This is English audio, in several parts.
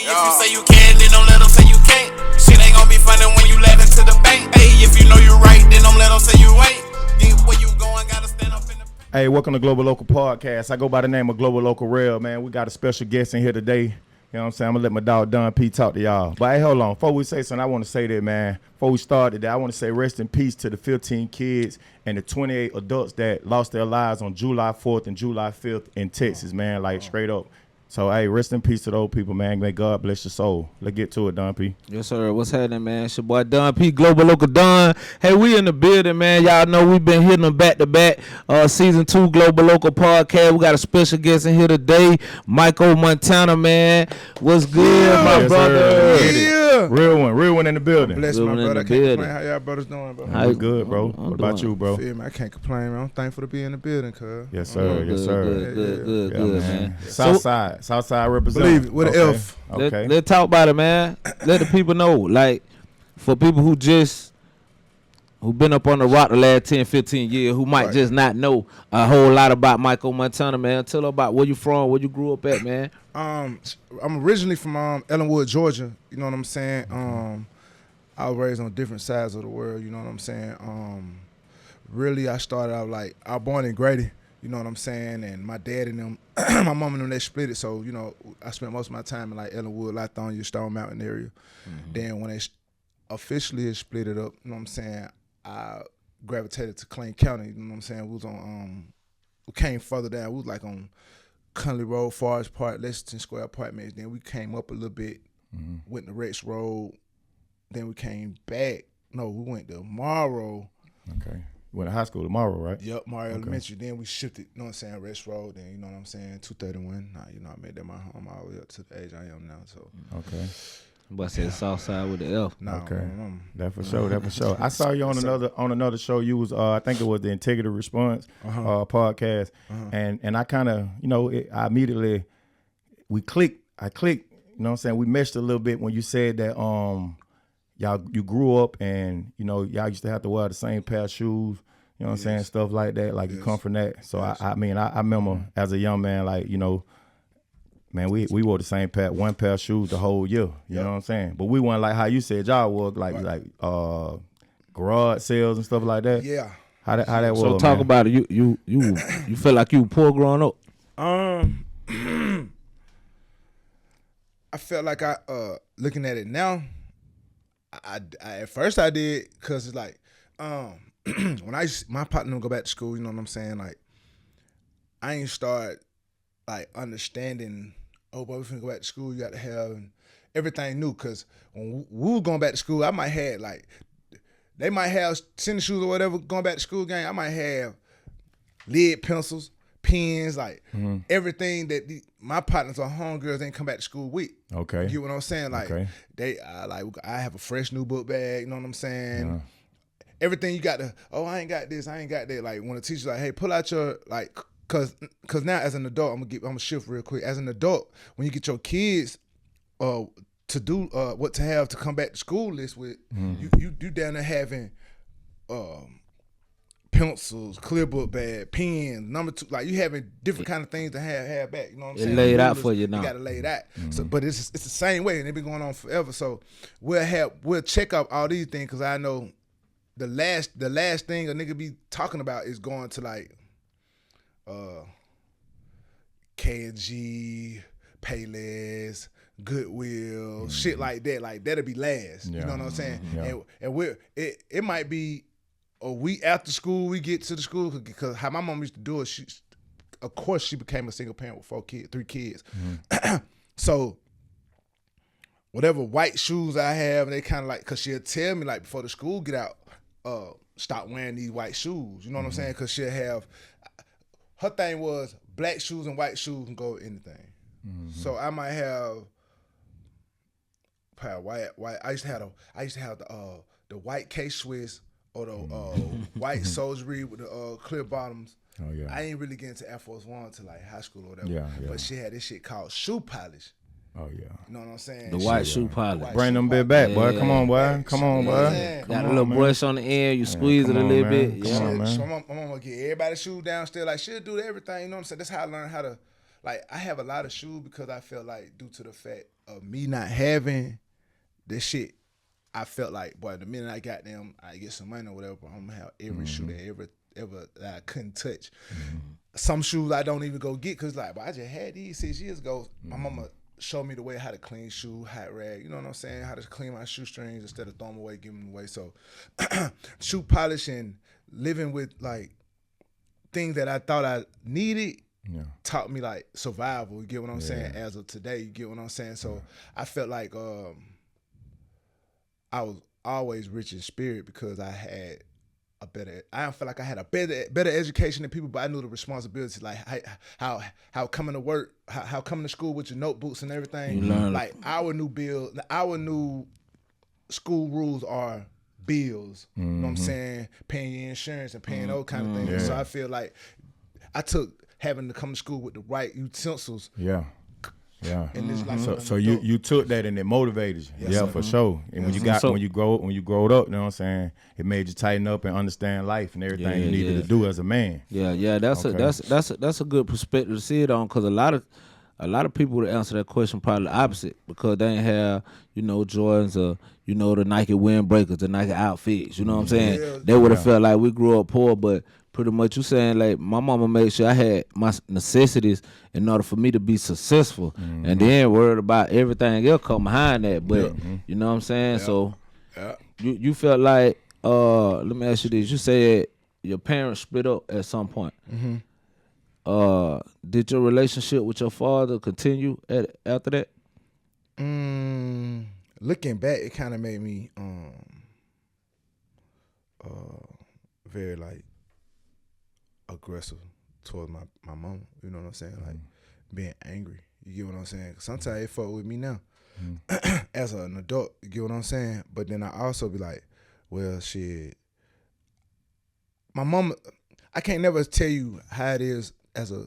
if you say you can, then don't let them say you can't. Shit ain't gonna be funny when you let into the bank. Hey, if you know you right, then don't let them say you ain't. Get where you going, gotta stand up in the. Hey, welcome to Global Local Podcast. I go by the name of Global Local Rell, man. We got a special guest in here today. You know what I'm saying? I'm going to let my dog Don P talk to y'all. But hey, hold on. Before we say something, I want to say that, man. Before we start today, I want to say rest in peace to the 15 kids and the 28 adults that lost their lives on July 4th and July 5th in Texas, man. Like, straight up. So, hey, rest in peace to those people, man. May God bless your soul. Let's get to it, Don P. Yes, sir. What's happening, man? It's your boy Don P, Global Local Don. Hey, we in the building, man. Y'all know we've been hitting them back-to-back. Season 2 Global Local Podcast. We got a special guest in here today, Mykko Montana, man. What's good, my brother? Yeah. Real one in the building. Bless my brother. I can't complain. How y'all brothers doing, bro? How you good, bro? What about you, bro? Feel me? I can't complain, man. I'm thankful to be in the building, cuz. Yes, sir. Yes, sir. Good, man. Southside represent. Believe it, with an F. Okay. Let's talk about it, man. Let the people know. Like, for people who been up on the rock the last 10, 15 years, who might just not know a whole lot about Mykko Montana, man. Tell them about where you from, where you grew up at, man. I'm originally from Ellenwood, Georgia. You know what I'm saying? I was raised on different sides of the world. You know what I'm saying? Really, I started out like, I was born in Grady. You know what I'm saying? And my dad and them, my mom and them, they split it. So, you know, I spent most of my time in like Ellenwood, Lithonia, Stone Mountain area. Mm-hmm. Then when they officially split it up, you know what I'm saying, I gravitated to Clay County. You know what I'm saying? We was on, we came further down. We was like on Conley Road, Forest Park, Lexington Square Apartments. Then we came up a little bit, went to Rex Road. Then we came back. No, we went to Morrow. Okay. Went to high school tomorrow, right? Yep, Mario Elementary. Then we shifted, you know what I'm saying, Rex Road. Then, you know what I'm saying, 231. You know, I made that my home all the way up to the age I am now. So. Okay. But I said South Side with the L. Okay. That for sure. I saw you on another show. You was I think it was the Integrity Response podcast. And I kind of, you know, I immediately I clicked, you know what I'm saying? We meshed a little bit when you said that you grew up and, you know, y'all used to have to wear the same pair of shoes, you know what I'm saying, stuff like that, like you come from that. So I mean, I remember as a young man, like, you know, man, we wore the same one pair of shoes the whole year, you know what I'm saying? But we weren't like how you said y'all was, like garage sales and stuff like that. Yeah. How that was, So talk about it. You felt like you were poor growing up? I felt like looking at it now, I at first I did, cause it's like when my partner would go back to school, you know what I'm saying? Like I ain't start like understanding. Oh, boy, we finna go back to school. You got to have everything new, cause when we were going back to school, I might have like they might have sending shoes or whatever going back to school game. I might have lead pencils, pens, like everything that my partners or homegirls ain't come back to school with. Okay. You get what I'm saying? Like they I have a fresh new book bag, you know what I'm saying? Yeah. Everything you got to, I ain't got this, I ain't got that. Like when the teacher's like, hey, pull out your like cause now as an adult, I'm gonna shift real quick. As an adult, when you get your kids to do what to have to come back to school list with, you down there having pencils, clear book bag, pens, number 2, like you having different kind of things to have back. You know what I'm saying? It laid out for you now. You gotta lay it out. So, but it's the same way, and it's been going on forever. So we'll check up all these things, because I know the last thing a nigga be talking about is going to like K&G, Payless, Goodwill, shit like that. Like that'll be last. You know what I'm saying? And it might be a week after school we get to the school, because how my mom used to do it, she became a single parent with 3 kids. So whatever white shoes I have, they kind of like, cause she'll tell me like before the school get out, stop wearing these white shoes. You know what I'm saying? Cause she'll have, her thing was black shoes and white shoes can go with anything. So I might have white. I used to have the white K-Swiss or the white soldiery with the clear bottoms. Oh yeah. I ain't really get into Air Force One until like high school or whatever. Yeah. But she had this shit called shoe polish. Oh yeah. You know what I'm saying? The white shoe polish. Bring them bit back, boy. Come on, boy. Come on, boy. Got a little brush on the end. You squeeze it a little bit. Yeah. So my mama get everybody's shoes down still. Like she'll do everything. You know what I'm saying? That's how I learned how to. Like I have a lot of shoes because I felt like due to the fact of me not having this shit, I felt like, boy, the minute I got them, I get some money or whatever, I'm gonna have every shoe that ever that I couldn't touch. Some shoes I don't even go get because like, but I just had these 6 years ago. My mama showed me the way how to clean shoe, hot rag, you know what I'm saying? How to clean my shoestrings instead of throwing them away, giving them away. So shoe polish and living with like things that I thought I needed taught me like survival. You get what I'm saying? As of today, you get what I'm saying? So I felt like I was always rich in spirit because I felt like I had a better education than people, but I knew the responsibility, like how coming to work, how coming to school with your notebooks and everything. Like our new school rules are bills. You know what I'm saying? Paying your insurance and paying those kind of things. Yeah. So I feel like I took having to come to school with the right utensils. Yeah. In this life. So you took that and it motivated you. Yes, sir. For sure. And when you growed up, you know what I'm saying, it made you tighten up and understand life and everything you needed to do as a man. Yeah. That's a good perspective to see it on, because a lot of people would answer that question probably the opposite, because they ain't have, Jordans or, the Nike windbreakers, the Nike outfits. You know what I'm saying? Yeah. They would have felt like we grew up poor, but pretty much you saying like my mama made sure I had my necessities in order for me to be successful, and then worried about everything else come behind that. But you know what I'm saying? So you felt like let me ask you this: you said your parents split up at some point. Did your relationship with your father continue after that? Looking back, it kind of made me very like aggressive towards my mama. You know what I'm saying? Like being angry. You get what I'm saying? Sometimes it fuck with me now as an adult. You get what I'm saying? But then I also be like, well, shit. My mama, I can't never tell you how it is as a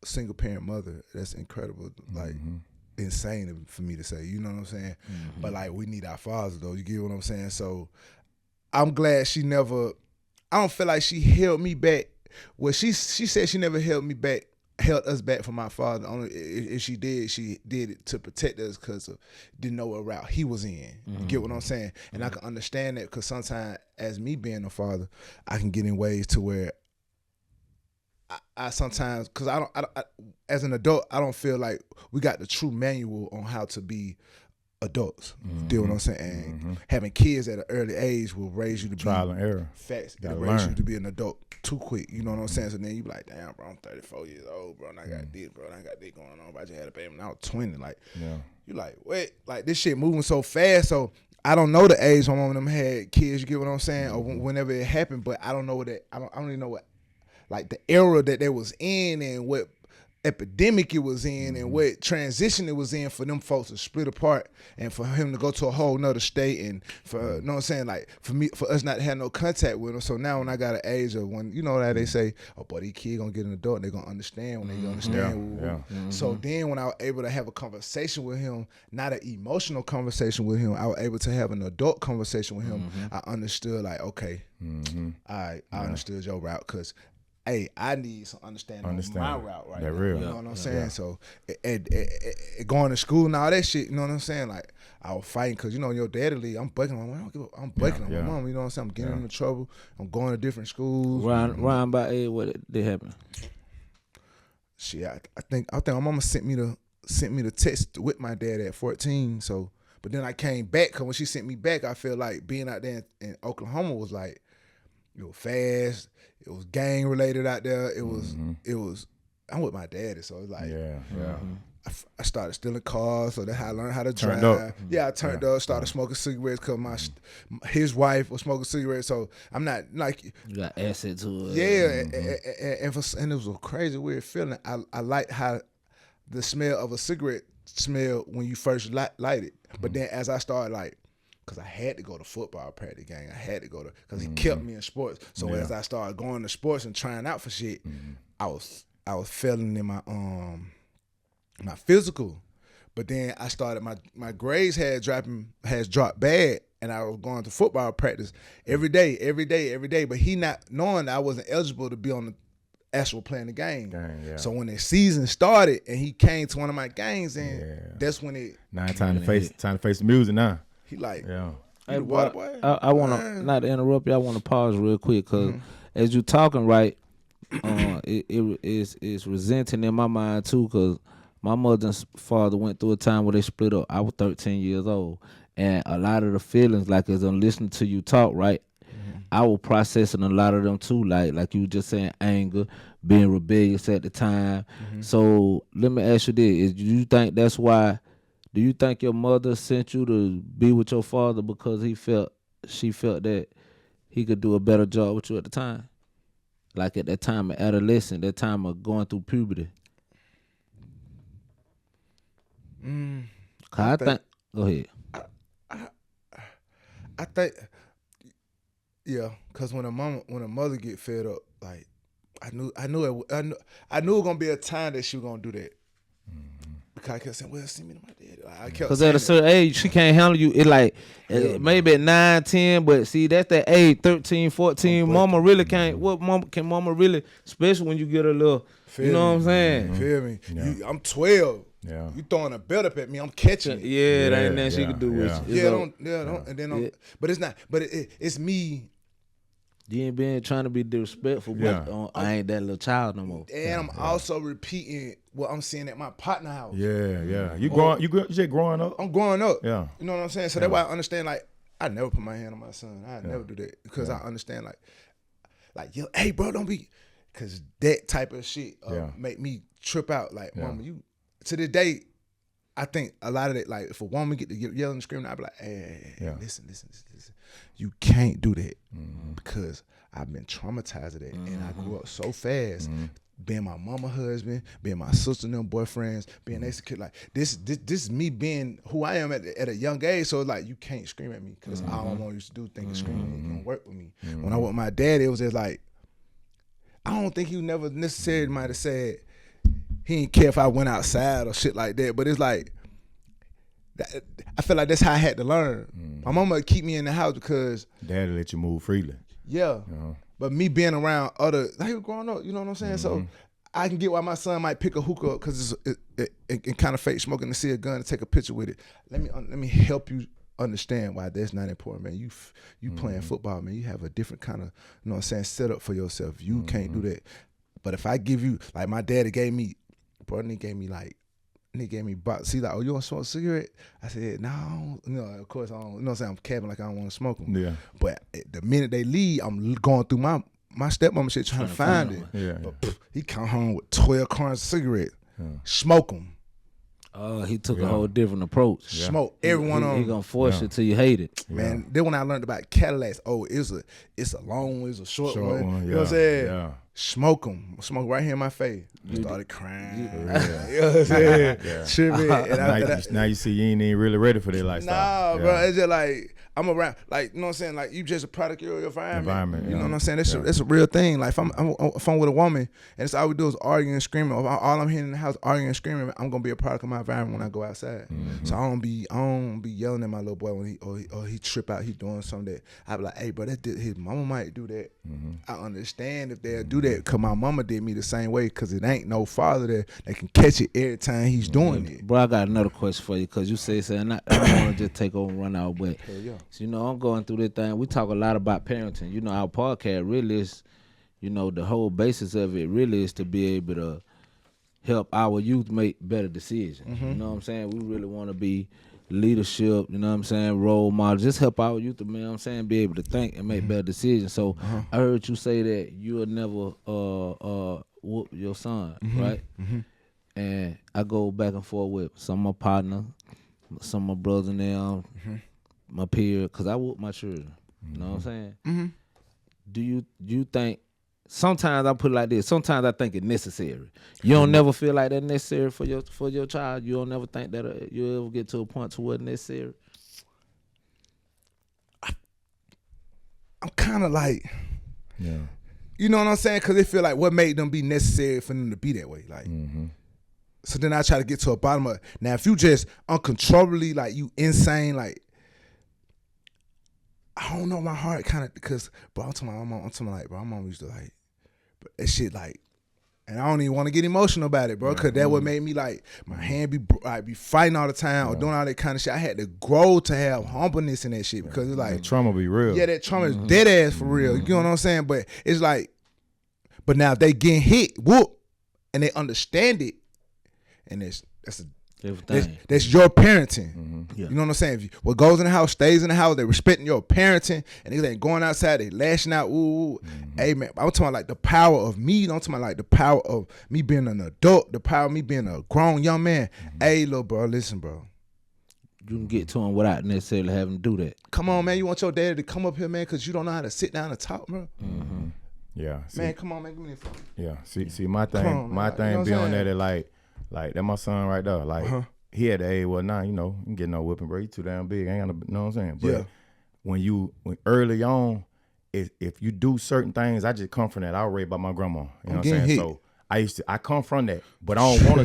single parent mother. That's incredible. Like insane for me to say. You know what I'm saying? But like we need our fathers though. You get what I'm saying? So I'm glad she never. I don't feel like she held me back. Well, she said she never held us back from my father. Only if she did it to protect us because didn't know what route he was in. You get what I'm saying? And I can understand that because sometimes, as me being a father, I can get in ways to where I sometimes, because I as an adult, I don't feel like we got the true manual on how to be adults. You know what I'm saying? And having kids at an early age will raise you to trial and error. Facts. It'll raise you to be an adult too quick. You know what I'm saying? So then you be like, damn, bro, I'm 34 years old, bro, and I got this, bro, and I got this going on. But I just had a baby when I was 20. Like, you like, wait, like this shit moving so fast. So I don't know the age my mom and them had kids. You get what I'm saying? Or whenever it happened, but I don't know what that. I don't even know what, like the era that they was in and what epidemic it was in and what transition it was in for them folks to split apart and for him to go to a whole nother state and for, you know what I'm saying, like for us not to have no contact with him. So now when I got an age of when, you know how they say, oh boy, these kids gonna get an adult and they gonna understand when they understand. So then when I was able to have a conversation with him, not an emotional conversation with him, I was able to have an adult conversation with him. I understood like, okay, I understood your route because hey, I need some understanding on my route right now. Real. You know what I'm saying? So, going to school and all that shit, you know what I'm saying? Like, I was fighting because, you know, your daddy leave, I'm bucking on my mom. I'm bucking on my mom, you know what I'm saying? I'm getting into trouble. I'm going to different schools. Round by age, what did happen? Shit, I think my mama sent me the text with my dad at 14. So, but then I came back because when she sent me back, I felt like being out there in Oklahoma was like, it was fast. It was gang related out there. It was. I'm with my daddy, so it's like. I started stealing cars, so that's how I learned how to drive. I turned up. Started smoking cigarettes because his wife was smoking cigarettes. So I'm not like. You got acid to it. Yeah, and it was a crazy weird feeling. I like how the smell of a cigarette smell when you first light it, but then as I started like. Because I had to go to football practice, gang. I had to go to, because he kept me in sports. So as I started going to sports and trying out for shit, I was failing in my my physical. But then I started, my grades has dropped bad, and I was going to football practice every day. But he not knowing that I wasn't eligible to be on actual playing the game. Yeah. So when the season started and he came to one of my games, and that's when it. Now time to face the music now. He like, yeah. Hey, boy, I want to not to interrupt you. I want to pause real quick because as you talking, right, it's resenting in my mind too because my mother's father went through a time where they split up. I was 13 years old, and a lot of the feelings, like as I'm listening to you talk, right, I was processing a lot of them too, like you were just saying, anger, being rebellious at the time. So let me ask you this: do you think that's why? Do you think your mother sent you to be with your father because she felt that he could do a better job with you at the time? Like at that time of adolescence, that time of going through puberty. I think go ahead. I think, yeah, because when a mother get fed up, like I knew it was gonna be a time that she was gonna do that. Because I kept saying, well, send me to my daddy. Like, I kept Because at a certain age, she can't handle you. It like maybe at 9, 10, but see, that's that age, 13, 14. Mama really can't. What mama really, especially when you get a little, you know what I'm saying? Feel me? Yeah. I'm 12. Yeah. You throwing a belt up at me, I'm catching it. Yeah, there ain't nothing she could do with you. Don't. And then but it's not. But it's me. You ain't been trying to be disrespectful, but I ain't that little child no more. And I'm also repeating what I'm seeing at my partner house. Yeah. You just growing up. I'm growing up. Yeah. You know what I'm saying? So that's why I understand, like, I never put my hand on my son. I never do that. Because I understand, like, yo, hey, bro, don't be, because that type of shit make me trip out. Like, mama, you, to this day, I think a lot of that, like, if a woman get to yelling and screaming, I'd be like, hey, listen. You can't do that because I've been traumatized of that. And I grew up so fast. Being my mama husband, being my sister and them boyfriends, being they kid, like this is me being who I am at a young age. So like you can't scream at me because all my mom used to do thinking screaming ain't gonna work with me. When I was with my dad, it was just like I don't think he never necessarily might have said he didn't care if I went outside or shit like that. But it's like I feel like that's how I had to learn. My mama would keep me in the house because Daddy let you move freely. Yeah. But me being around other, like growing up, you know what I'm saying? So I can get why my son might pick a hookah up because it kind of fake smoking to see a gun and take a picture with it. Let me help you understand why that's not important, man. You playing football, man. You have a different kind of, you know what I'm saying, setup for yourself. You can't do that. But if I give you, like my daddy gave me, he gave me box. See, like, oh, you want to smoke a cigarette? I said, no, of course I don't. You know what I'm saying? I'm capping like I don't want to smoke them. Yeah. But the minute they leave, I'm going through my stepmama shit trying to find it. Yeah. But he come home with 12 cartons of cigarettes. Smoke them. He took a whole different approach. Smoke every one of them. He gonna force it till you hate it. Man, then when I learned about Cadillacs, it's a long one, it's a short one. You know what I'm saying? Yeah. Smoke them. Smoke right here in my face. Started crying. You know what I'm saying? Tripping. And now you see you ain't even really ready for that lifestyle. Nah, bro. It's just like I'm around, like, you know what I'm saying? Like, you just a product of your environment. You know what I'm saying? That's a real thing. Like, if I'm with a woman and it's all we do is arguing and screaming, or all I'm hearing in the house arguing and screaming, I'm gonna be a product of my environment when I go outside. So I don't be yelling at my little boy when he trip out, he doing something that I be like, hey, bro, his mama might do that. I understand if they'll do that because my mama did me the same way because it ain't no father there that can catch it every time he's doing it. Bro, I got another question for you because you say something. I don't want to just take over and run out, but so, you know, I'm going through this thing. We talk a lot about parenting. You know, our podcast really is, you know, the whole basis of it really is to be able to help our youth make better decisions. You know what I'm saying? We really want to be leadership, you know what I'm saying, role models, just help our youth, you know what I'm saying, be able to think and make better decisions. So I heard you say that you'll never whoop your son, right? And I go back and forth with some of my partners, some of my brothers and them, my peers, because I whoop my children. You know what I'm saying? Do you think, sometimes I put it like this, sometimes I think it's necessary. You don't never feel like that's necessary for your child? You don't never think that you'll ever get to a point to where it's necessary? I'm kind of like, you know what I'm saying? Because they feel like what made them be necessary for them to be that way. Like, so then I try to get to a bottom of it. Now, if you just uncontrollably, like, you insane, like, I don't know, my heart kind of, because, bro, I'm talking like, bro, my mom used to, like, that shit, like, And I don't even want to get emotional about it, bro, because that what made me like my hand be fighting all the time or doing all that kind of shit. I had to grow to have humbleness in that shit because it's like that trauma be real. Yeah, that trauma is dead ass for real. You know what I'm saying? But it's like, but now if they getting hit, whoop, and they understand it, and that's your parenting. Yeah. You know what I'm saying? What goes in the house stays in the house. They respecting your parenting, and they ain't going outside. They lashing out. Ooh, hey man, I'm talking about like the power of me. I'm talking about like the power of me being an adult. The power of me being a grown young man. Hey, little bro, listen, bro. You can get to him without necessarily having to do that. Come on, man. You want your daddy to come up here, man, because you don't know how to sit down and talk, bro. Yeah, Man, come on, man. Give me the phone. Yeah, see, my thing, on, my man. thing You know be what I'm on saying? that like that my son right there. Like he had the age, well now you know, you can get no whipping, bro. He too damn big. I ain't gonna, you know what I'm saying? But when early on, if you do certain things, I just come from that. I was raised by my grandma. You know what I'm saying? So I come from that, but I don't want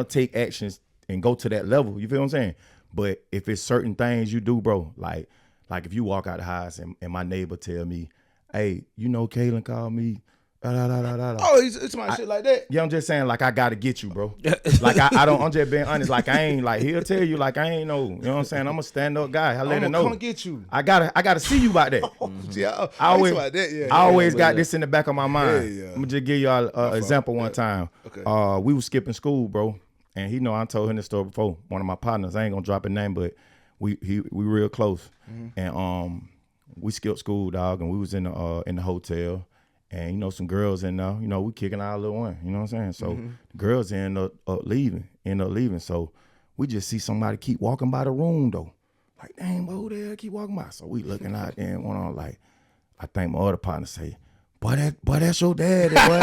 to take actions and go to that level. You feel what I'm saying? But if it's certain things you do, bro, like if you walk out the house and my neighbor tell me, hey, you know, Kaylin called me. Oh, it's my shit like that. Yeah, I'm just saying, like, I gotta get you, bro. Like, I don't. I'm just being honest. Like, I ain't like he'll tell you, like, I ain't know. You know what I'm saying? I'm a stand up guy. I let her know. Come get you. I gotta see you about that. Yeah, I always, like that. Yeah, I always got this in the back of my mind. Yeah. I'm gonna just give y'all an example one time. Okay. We was skipping school, bro, and he know I told him this story before. One of my partners, I ain't gonna drop his name, but we real close, and we skipped school, dog, and we was in the hotel. And, you know, some girls in there, you know, we kicking our little one, you know what I'm saying? So the girls end up leaving. So we just see somebody keep walking by the room, though. Like, dang, who there keep walking by? So we looking out there and one on like, I think my other partner say, boy, that's your daddy, boy.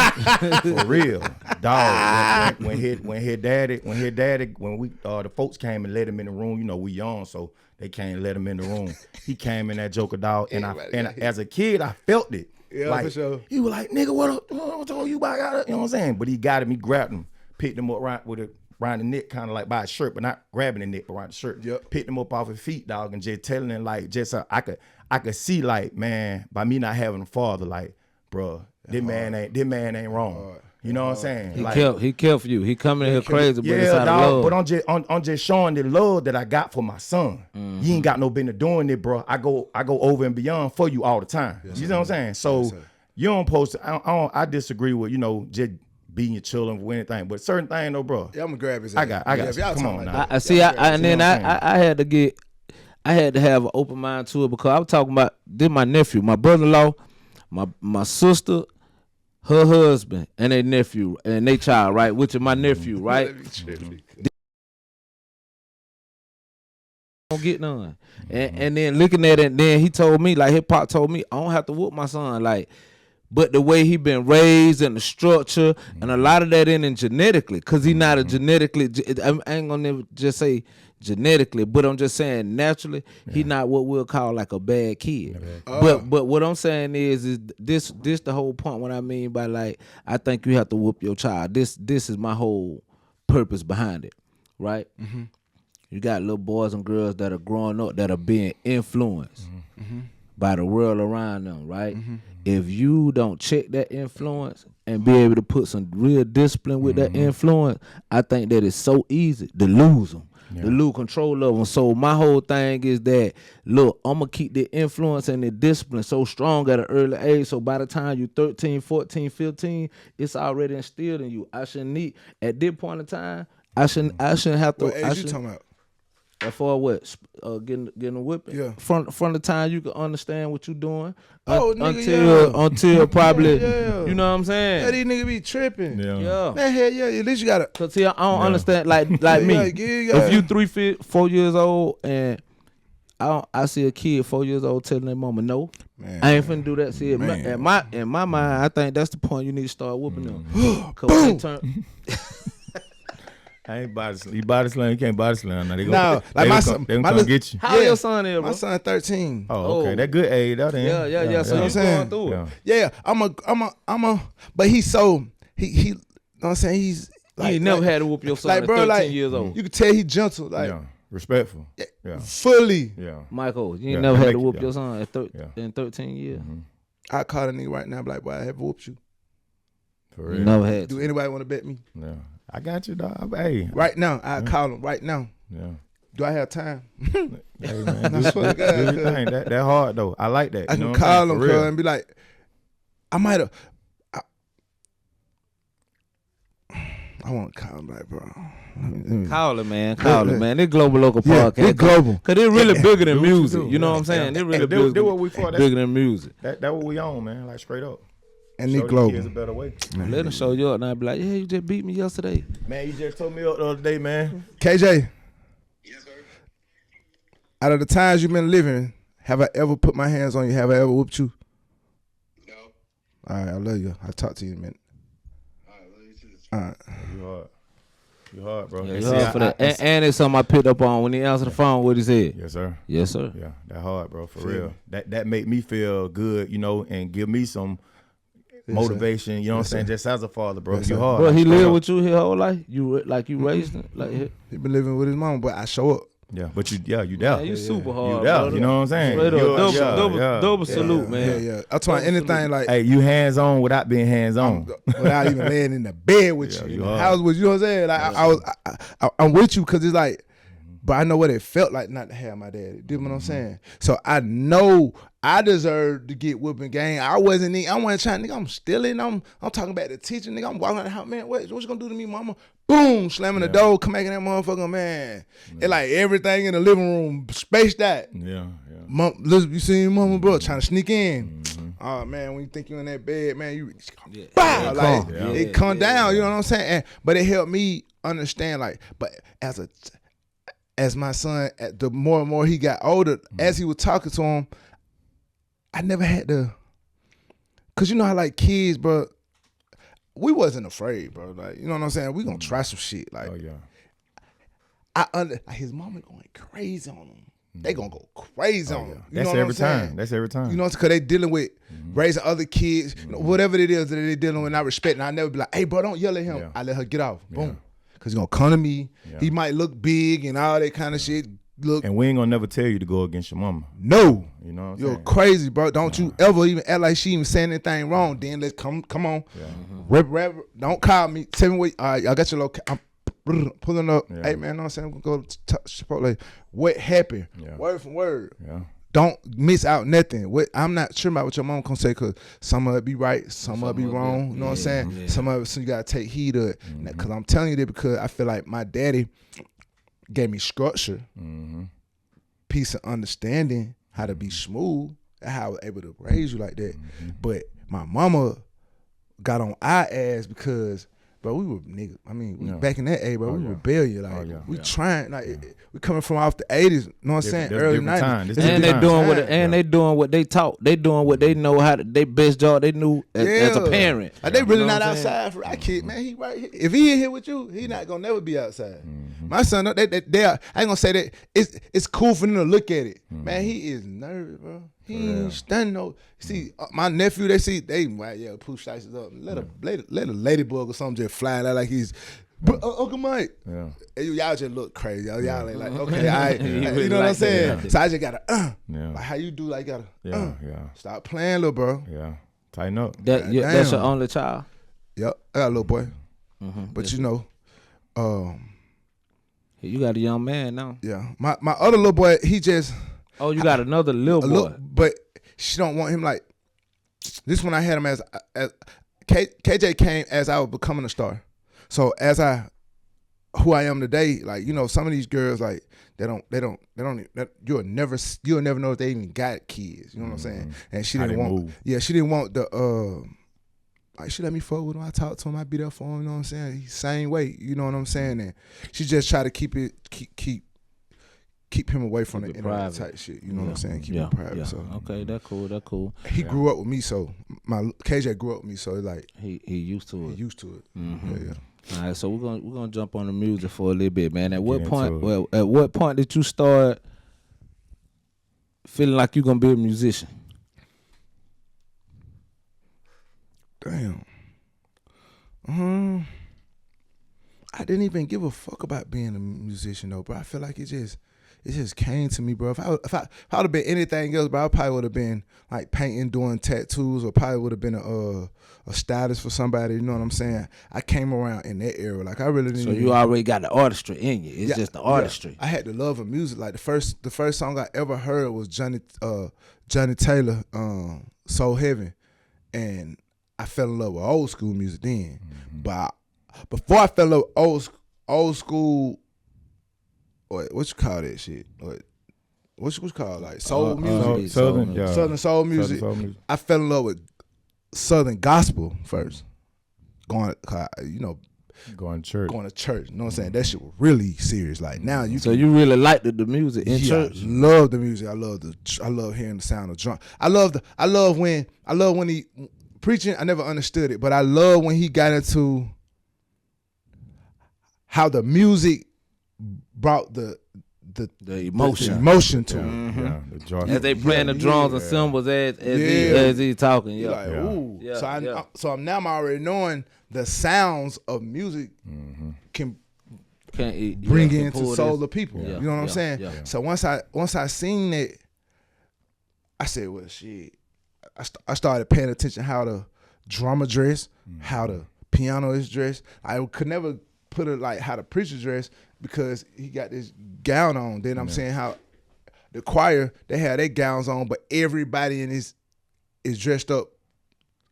For real. Dog, when the folks came and let him in the room, you know, we young, so they can't let him in the room. He came in that joker, dog, and as a kid, I felt it. Yeah, like, for sure. He was like, nigga, what told you about that? You know what I'm saying? But he got him, he grabbed him, picked him up around the neck, kind of like by his shirt, but not grabbing the neck, but around the shirt. Yep. Picked him up off his feet, dog, and just telling him, like, I could see, like, man, by me not having a father, like, bruh, this man ain't wrong. You know what I'm saying? He kept for you. He coming in here crazy, but it's out dog, of love. But I'm just showing the love that I got for my son. You ain't got no business doing it, bro. I go over and beyond for you all the time. You know what I'm saying? So you don't post. I disagree with, you know, just beating your children for anything, but certain thing though, bro. Yeah, I'm gonna grab his. I got. Come on now. I see. I had to have an open mind to it because I was talking about this. My nephew, my brother-in-law, my sister, her husband, and their nephew and their child, right? Which is my nephew, right? Don't get none. And then looking at it, then he told me, like his pop told me, I don't have to whoop my son, like. But the way he been raised and the structure and a lot of that in genetically, cause he not a genetically. I ain't gonna never just say genetically, but I'm just saying naturally he not what we'll call like a bad kid. But what I'm saying is this the whole point. What I mean by like I think you have to whoop your child. This is my whole purpose behind it, right? You got little boys and girls that are growing up that are being influenced by the world around them, right? If you don't check that influence and be able to put some real discipline with that influence, I think that it's so easy to lose them, to lose control of them. So my whole thing is that, look, I'm going to keep the influence and the discipline so strong at an early age, so by the time you're 13, 14, 15, it's already instilled in you. I shouldn't need, at this point in time, I shouldn't have to. What age you talking about? For what? Getting a whipping? Yeah. From the time you can understand what you're doing. Nigga, until probably, you know what I'm saying? Yeah, these niggas be tripping. Yeah. Man, hell yeah, at least you gotta. Cause see, I don't understand like me. If you 3, 4 years old and I see a kid 4 years old telling their mama no, I ain't finna do that. See, in my mind, I think that's the point you need to start whooping them. Cause when they turn. I ain't body slam. You body slam, you can't body slam. Now they go, no, like my son, they gonna come get you. How your son is, bro? My son 13. Oh, okay. That good age, that ain't. Yeah. So you going through it. Yeah. I'm a. But he's so he. You know what I'm saying? He's like, you ain't never had to whoop your son like, at bro, 13 like, years old. You can tell he gentle, like respectful. Yeah. Fully. Yeah. Michael, you ain't never had to whoop your son in 13 years. I call a nigga right now, be like, boy, I have whooped you. For real. Never had Do to. anybody want to bet me? Yeah. I got you, dog. Hey. Right now, I call him right now. Yeah. Do I have time? Hey, man. I swear to God, Do your thing. That hard, though. I like that. I You know can what I'm call saying? him For real. and be like, I might have. I want to call him like, bro. Let me- Call it, man. Call it, man. This Global Local Yeah, Podcast. it's global. Cause it's really bigger than Do what you music. do. You know what I'm Yeah. saying? It's really Hey, bigger, do what we for. bigger than music. That what we on, man. Like straight up. And Show they these global. kids a better way. Let them show you up and I be like, yeah, you just beat me yesterday. Man, you just told me up the other day, man. KJ, Yes, sir. out of the times you've been living, have I ever put my hands on you? Have I ever whooped you? No. All right, I love you. I'll talk to you in a minute. All right, love you too. All right. You hard. You hard, bro. Yeah, And you see, hard for that. And it's something I picked up on when he answered the phone. What he said? Yes, sir. Yes, sir. Yeah, that hard, bro. For real. That make me feel good, you know, and give me some motivation. You know what I'm saying? Just as a father, bro. Yes, You sir. hard. Bro, he Straight lived up. with you his whole life. You raised him like He been living with his mom, but I show up. Yeah, but you there. man, you super hard. You there. brother. You know what I'm saying? Straight up, You- double salute, man. Yeah. I'm talking anything like Hey, you hands on without being hands on. without even laying in the bed with Yeah, you, you in the hard. house with you. You know what I'm saying? Like I'm with you because it's like, but I know what it felt like not to have my daddy. Do you know what I'm saying? So I know I deserve to get whooping game. I wasn't trying, nigga. I'm stealing. I'm talking about the teacher, nigga. I'm walking out the house, man. What you gonna do to me, mama? Boom, slamming the door, come back in that motherfucker, man. It's like everything in the living room spaced out. Yeah. Mom, listen, you seen mama, bro, trying to sneak in. Oh man, when you think you in that bed, man, you bow, like it come down. You know what I'm saying? But it helped me understand, like, but as my son, the more and more he got older, as he was talking to him, I never had to, cause you know how like kids, bro, we wasn't afraid, bro. Like, you know what I'm saying? We gonna try some shit. Like, Oh yeah. like his mama going crazy on him. They gonna go crazy on him. You That's know what every I'm saying? time. That's every time. You know, because they dealing with raising other kids, you know, whatever it is that they dealing with, and I respect. And I never be like, hey, bro, don't yell at him. Yeah. I let her get off. Boom. Because he's going to come to me. Yeah. He might look big and all that kind of shit. Look, And we ain't gonna never tell you to go against your mama. no. You know what I'm You're saying? crazy, bro. Don't you ever even act like she even saying anything wrong. Then let's come on. Rep, don't call me. Tell me what, all right, I got your location. I'm pulling up. Yeah. Hey, man, know what I'm saying? I'm going to go to Chipotle. What happened? Yeah. Word for word. Yeah. Don't miss out nothing. I'm not sure about what your mom gonna say, because some of it be right, some of it be wrong. You know what I'm saying? Yeah. Some of it, so you gotta take heed of it. Because I'm telling you that because I feel like my daddy gave me structure, piece of understanding, how to be smooth, and how I was able to raise you like that. But my mama got on our ass because, bro, we were niggas. I mean, we back in that age, bro, we rebellious. Like, we trying, like, we coming from off the 80s, you know what I'm saying? There's Early different 90s. time. There's And different they time. doing what they doing what they taught. They doing what they know how to. They best job they knew as a parent. Like, they really You know not what I'm saying? outside for our kid, man. He right here. If he in here with you, he not gonna never be outside. My son, they are, I ain't gonna say that. It's cool for them to look at it. Man, he is nervous, bro. He ain't stunned no. See, my nephew, they push slices up. Let a ladybug or something just fly out like he's. Uncle Mike, Yeah. y'all just look crazy. Y'all ain't like, okay, all right. He You really know what I'm like that. saying? So I just gotta, Yeah. like how you do, like, gotta, Yeah. stop playing, little bro. Yeah. Tighten up. That's your Damn. only child. Yep, I got a little boy. But you know, You got a young man now. yeah, my other little boy, he just Oh, you got another little a boy. little, but she don't want him like this. When I had him as KJ came as I was becoming a star. So as who I am today, like, you know, some of these girls, like, they don't you'll never know if they even got kids. You know what I'm saying? And she How didn't they want, move. yeah, she didn't want the like, she let me fuck with him. I talk to him. I be there for him. You know what I'm saying? He's same way. You know what I'm saying? And she just try to keep him away from the Keep it internet private. type shit. You know what I'm saying? Keep it private. So Okay, that's cool. That's cool. he grew up with me, so my KJ grew up with me, so it's like He used to he it. used to it. Yeah. All right, so we're gonna jump on the music for a little bit, man. At what Get point? into Well, at what point did you start feeling like you're gonna be a musician? Damn. I didn't even give a fuck about being a musician though, bro. I feel like it it just came to me, bro. If I would have been anything else, bro, I probably would have been like painting, doing tattoos, or probably would have been a stylist for somebody. You know what I'm saying? I came around in that era. Like I really didn't. So you already got the artistry in you. It's just the artistry. I had the love of music. Like the first song I ever heard was Johnny Taylor, Soul Heaven, and I fell in love with old school music then. But before I fell in love with old school, what you call that shit? What's called like soul music, Southern soul music. I fell in love with Southern gospel first. Going to church. You know what I'm saying? That shit was really serious. Like now you. So you really liked the music in church? I love the music. I love hearing the sound of drum. I love when he preaching. I never understood it, but I love when he got into how the music brought the emotion to it. Yeah, the joy. As they playing the drums and cymbals as he talking. Yeah. Like, ooh. Yeah, So now I'm already knowing the sounds of music can bring into soul of people. Yeah. You know what I'm saying? Yeah. So once I seen it, I said, well, shit. I started paying attention how the drummer dressed, how the piano is dressed. I could never put it like how the preacher dressed because he got this gown on. Then I'm saying how the choir, they have their gowns on, but everybody in this is dressed up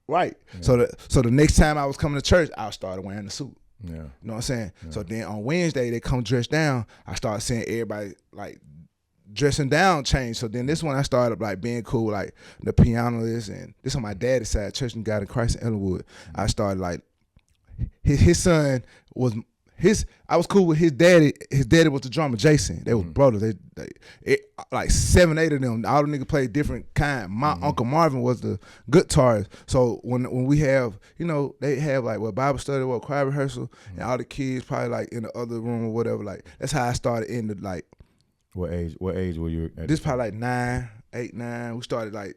right. Yeah. So the next time I was coming to church, I started wearing the suit. Yeah. You know what I'm saying? Yeah. So then on Wednesday, they come dressed down. I started seeing everybody like dressing down change. So then this one I started like being cool, like the pianist, and this on my daddy's side, Church and God in Christ in Ellenwood. I started like his son was I was cool with his daddy. His daddy was the drummer, Jason. They was brothers. They like 7, 8 of them. All the niggas played different kind. My Uncle Marvin was the guitarist. So when we have, they have like Bible study, choir rehearsal, and all the kids probably like in the other room or whatever. Like that's how I started in the like. What age were you at? This probably like 8, 9. We started like,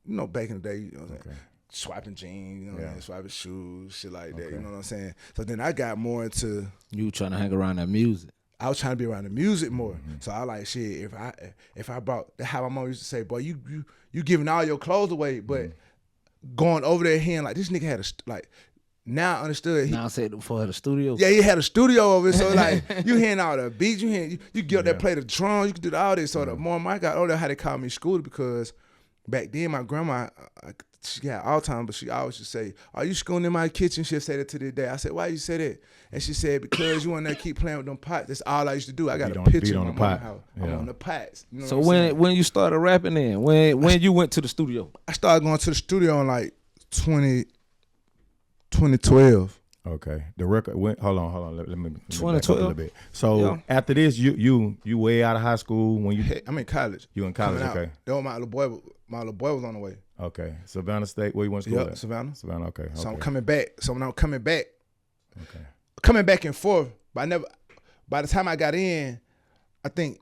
back in the day, Okay. Swiping jeans, swiping shoes, shit like that. You know what I'm saying? So then I got more into. You were trying to hang around that music. I was trying to be around the music more. So I like shit. If I brought how my mom used to say, boy, you giving all your clothes away, but going over there hearing like this nigga had now I understood. Now I said before the studio. Yeah, he had a studio over it. So like you hearing all the beats, you get up there, play the drums, you can do all this. So the more I got older, how they called me Scooter because back then my grandma, she got Alzheimer's, but she always just say, "Are you schooling in my kitchen?" She'll say that to this day. I said, "Why you say that?" And she said, "Because you want to keep playing with them pots. That's all I used to do. I got a picture on my house. I'm on the pots." You know so when you started rapping, then when you went to the studio, I started going to the studio in like 2012. Okay, the record went. Hold on. Let me 2012 a little bit. So after this, you way out of high school when you. I'm in college. You in college? Okay. That was my little boy. My little boy was on the way. Okay, Savannah State. Where you went to school at? Savannah. Okay. So I'm coming back. So when I'm coming back, okay, coming back and forth. But I never. By the time I got in, I think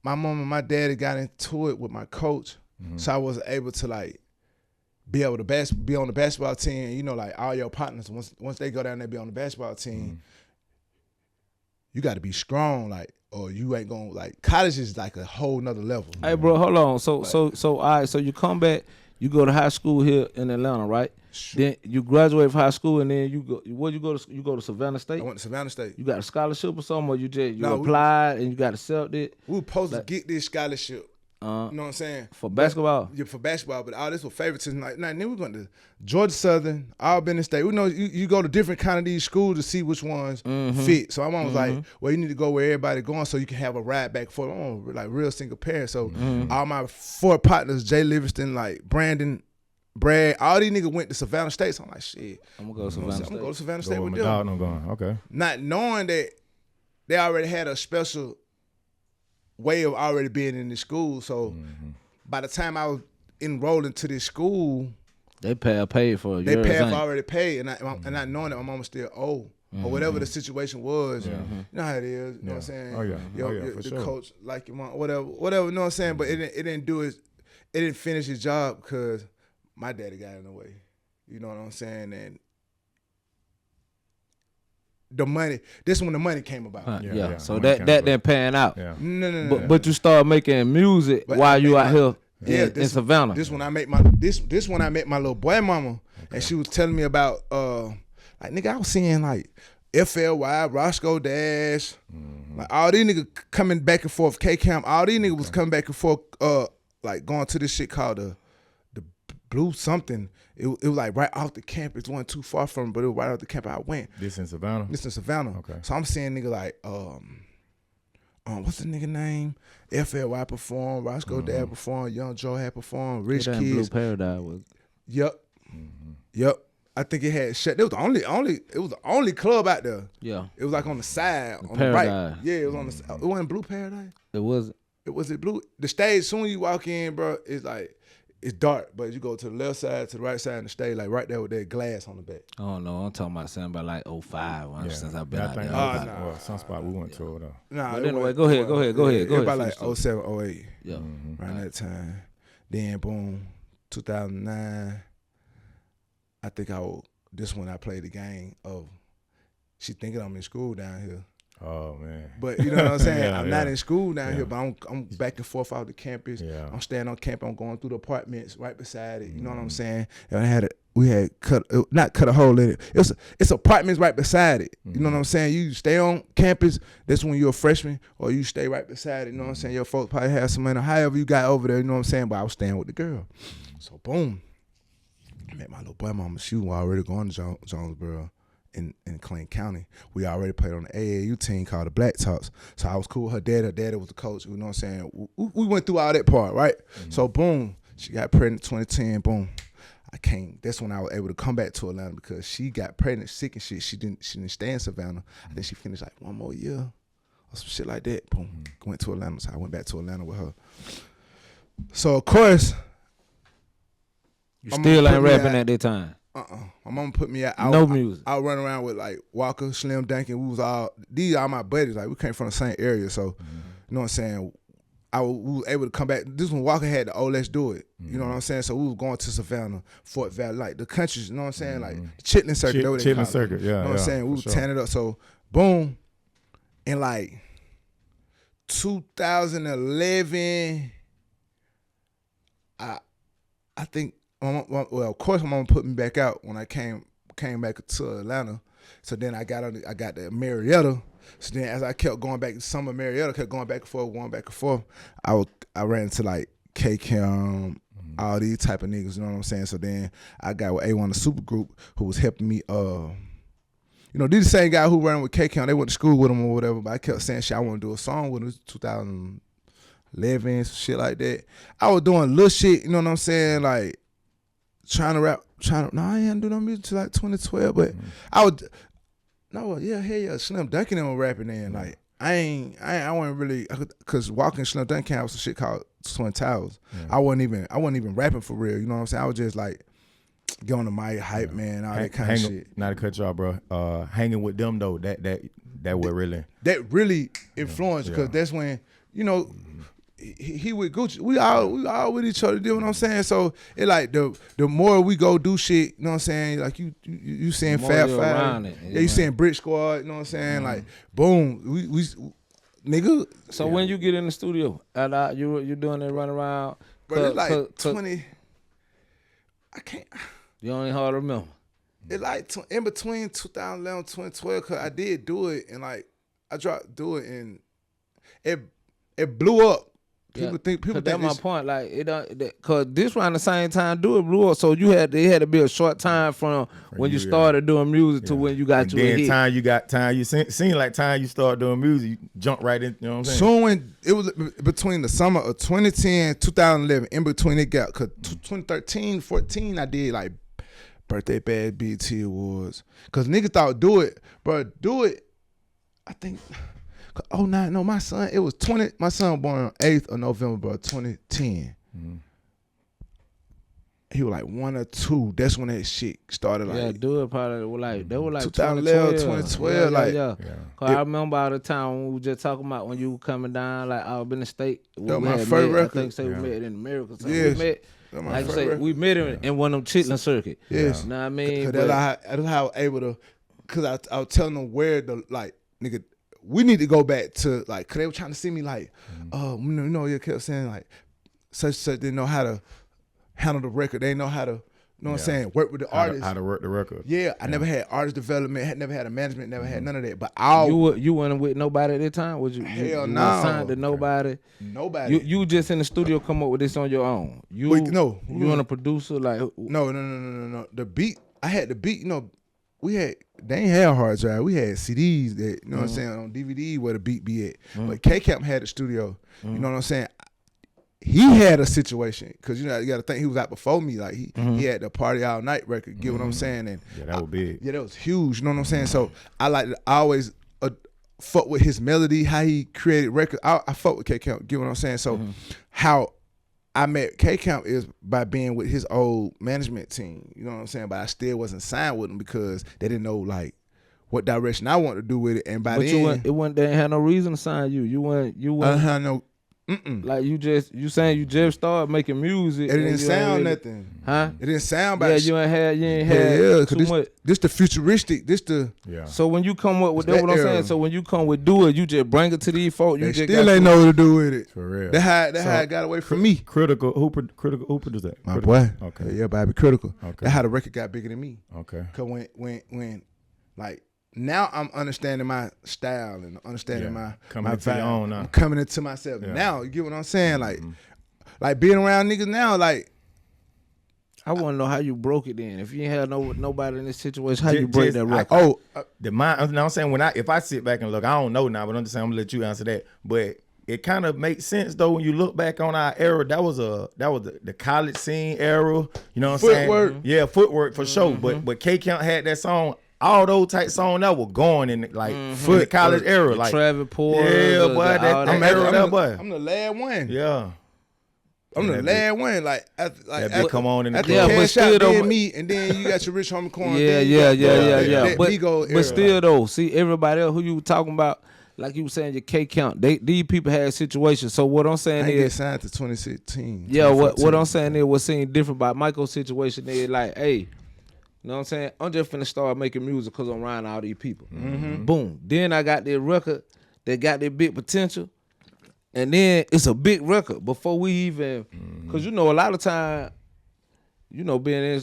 my mom and my daddy got into it with my coach, so I was able to like be able to be on the basketball team. Like all your partners once they go down there be on the basketball team, you got to be strong, like, or you ain't gonna like. College is like a whole nother level. Hey, bro, hold on. So all right. So you come back, you go to high school here in Atlanta, right? Sure. Then you graduate from high school, and then you go. Where you go to? You go to Savannah State. I went to Savannah State. You got a scholarship or something, or you applied and you got accepted? We were supposed to get this scholarship. You know what I'm saying? For basketball? Yeah, for basketball, but all this was favoritism. Like, then we went to Georgia Southern, Albany State. We know you go to different kind of these schools to see which ones fit. So my mom was like, well, you need to go where everybody going so you can have a ride back and forth. I'm like real single parent. So all my 4 partners, Jay Livingston, like Brandon, Brad, all these niggas went to Savannah State. So I'm like, shit. I'm going to go to Savannah State. I'm going to go to Savannah State with them. I'm going. Okay. Not knowing that they already had a special way of already being in the school. So by the time I was enrolled into this school, they paid for it. They already paid, and not knowing that my mama still owe or whatever the situation was. You know how it is. You know what I'm saying? Oh yeah. For the sure. coach like your mom, whatever. You know what I'm saying? But it didn't do it. It didn't finish his job because my daddy got in the way. You know what I'm saying? And the money. This when the money came about. Yeah. So money that came didn't pan out. Yeah. No. But you started making music But while I you made out my- here in Savannah. This when I met my this when I met my little boy mama, and she was telling me about like nigga, I was seeing like FLY, Roscoe Dash, like all these niggas coming back and forth, K Camp, all these niggas was coming back and forth, like going to this shit called the Blue something. It was like right off the campus, wasn't too far from it, but it was right off the campus I went. This in Savannah? This in Savannah. Okay. So I'm seeing nigga like what's the nigga name? FLY performed, Roscoe Dad performed, Young Joe had performed, Rich That Blue Kids. Paradise was. Yep. I think it had shut. It was the only club out there. Yeah. It was like on the side, on Paradise. the right. Yeah, it was on the side. It wasn't Blue Paradise. It was. It was Blue. The stage, soon you walk in, bro, it's like it's dark, but you go to the left side, to the right side, and the stage like right there with that glass on the back. I don't know. I'm talking about something about like 05 since I've been I out think there. well, some spot we went to though. Nah, But it anyway, wasn't- go ahead. it was about Finish like 07, 08, Yeah. around that time. Then boom, 2009. I think this when I played the game of she thinking I'm in school down here. Oh man. But you know what I'm saying? Yeah, I'm not yeah. in school down Yeah. here, but I'm back and forth out the campus. Yeah. I'm staying on campus. I'm going through the apartments right beside it. You know what I'm Mm-hmm. saying? And we had not cut a hole in it. It's apartments right beside it. You know what I'm saying? You stay on campus. That's when you're a freshman, or you stay right beside it. You know what I'm saying? Your folks probably have some money. However you got over there. You know what I'm saying? But I was staying with the girl. So boom, I met my little boy mama. She was already going to Jonesboro. In Clayton County, we already played on the AAU team called the Black Tops. So I was cool with her dad. Her daddy was the coach. You know what I'm saying? We went through all that part, right? So boom, she got pregnant 2010. Boom, I came. That's when I was able to come back to Atlanta because she got pregnant, sick and shit. She didn't stay in Savannah. I think she finished like one more year or some shit like that. Boom, went to Atlanta. So I went back to Atlanta with her. So of course, You I'm still gonna ain't put me rapping at- at that time. my mama put me out. No music. I would run around with like Walker, Slim Duncan. We was these are my buddies. Like we came from the same area, so you know what I'm saying. We was able to come back. This when Walker had the Let's Do It. You know what I'm saying. So we was going to Savannah, Fort Valley, like the countries. You know what I'm saying, like the Chitlin Circuit. that what they Chitlin call it. Circuit, yeah. You know what I'm saying. We for was sure. tearing it up. So boom, in like 2011, I think. Well, of course, my mama put me back out when I came back to Atlanta. So then I got the Marietta. So then as I kept going back, some of Marietta kept going back and forth, going back and forth. I ran into like K Cam, all these type of niggas. You know what I'm saying? So then I got with A1 the super group who was helping me. You know, these the same guy who ran with K Cam. They went to school with him or whatever. But I kept saying shit. I want to do a song with him. 2011, some shit like that. I was doing little shit. You know what I'm saying? Like. Trying to rap, no, I ain't do no music till like 2012, but I would, no, yeah, Slim Duncan and rapping then, like, I wasn't really, cause walking Slim Duncan was some shit called Twin Towers. I wasn't even rapping for real, you know what I'm saying? I was just like, get on the mic, hype man, all that kind of shit. Not to cut y'all, bro. Hanging with them though, that would really. That really influenced, because that's when, you know, he with Gucci. We all with each other. You know what I'm saying? So it like the more we go do shit, you know what I'm saying? Like you seeing Fab Five, you seeing Brick Squad. You know what I'm saying? Like boom, we nigga. So when you get in the studio, and you doing that run around, But it's like 20. I can't. You don't even hard to remember. It's like in between 2011 2012, cause I did do it, and like I do it, and it blew up. People think that's my point. Like it don't, cause this around the same time do it blew up. So it had to be a short time from when you started doing music to when you got and you a then hit. time you seem like time you start doing music, you jump right in. You know what I'm saying? So when it was between the summer of 2010, 2011, in between it got, cause 2013, 14, I did like birthday bad BET Awards. Cause niggas thought do it. I think. Oh no, my son. It was 20. My son born on 8th of November, bro, 2010. He was like 1 or 2. That's when that shit started. Like do it probably like they were like 2011, 2012. Yeah. Cause I remember all the time when we were just talking about when you were coming down, like I was in the state. That we my had first met, record. I think say we met in America. So Yes. we met. That my Like you first say, record. we met him in one of them Chitlin circuit. Yes. You know what I mean? Cause that's how I was able to. because I was telling them where the like nigga. We need to go back to like, cause they were trying to see me like, you kept saying like, such they know how to handle the record. They know how to, you know what I'm saying, work with the artists. How to work the record. Yeah, I never had artist development, had never had a management, never had none of that. But you weren't with nobody at that time? Was you? Hell you no. weren't signed to nobody. Nobody. You just in the studio come up with this on your own. You want a producer like? No. The beat, I had the beat. You know, they ain't had hard drive. We had CDs that, you know what I'm saying, on DVD where the beat be at. But K-Camp had the studio. You know what I'm saying? He had a situation because you got to think he was out before me. Like he had the Party All Night record. Get what I'm saying? And yeah, that was big. Yeah, that was huge. You know what I'm saying? So I always fuck with his melody, how he created records. I fuck with K-Camp. Get what I'm saying? So how I met K-Camp is by being with his old management team. You know what I'm saying? But I still wasn't signed with them because they didn't know like what direction I wanted to do with it. And by then, they didn't have no reason to sign you. You weren't. No. Like you saying you just started making music. It didn't sound nothing. Huh? It didn't sound Yeah, about you ain't had too much. This the futuristic. This the So when you come up with that, what I'm saying. So when you come with Do It, you just bring it to these folks. They still ain't know what to do with it. For real. That how it got away from me. Critical. Who produced that? My boy. Okay. Yeah, Bobby Critical. Okay. That's how the record got bigger than me. Okay. Cause when like now I'm understanding my style and understanding my coming into vibe. your own now. I'm coming into myself now. You get what I'm saying? Like being around niggas now, like I want to know how you broke it in. If you ain't had nobody in this situation, how you break that record? You know what I'm saying? If I sit back and look, I don't know now, but I'm just saying I'm gonna let you answer that. But it kind of makes sense though when you look back on our era. That was the college scene era. You know what I'm saying? Footwork. Yeah, footwork for sure. But K-Camp had that song. All those type songs that were going in like in the college era, like Travis Porter. Yeah, boy, I'm the last one. Yeah, I'm the last one. Like that come on in the after club. but Cash still Out, though, then me, and then you got your Rich Homie Corn. Yeah. But But still though, see everybody else who you talking about, like you were saying, your K Count. These people had situations. So what I'm saying I ain't get is, signed to 2016. yeah. What I'm saying is, what's seeing different about Mykko's situation is like, hey. You know what I'm saying? I'm just finna start making music because I'm around all these people. Boom. Then I got that record that got that big potential. And then it's a big record before we even, because you know, a lot of time, you know, being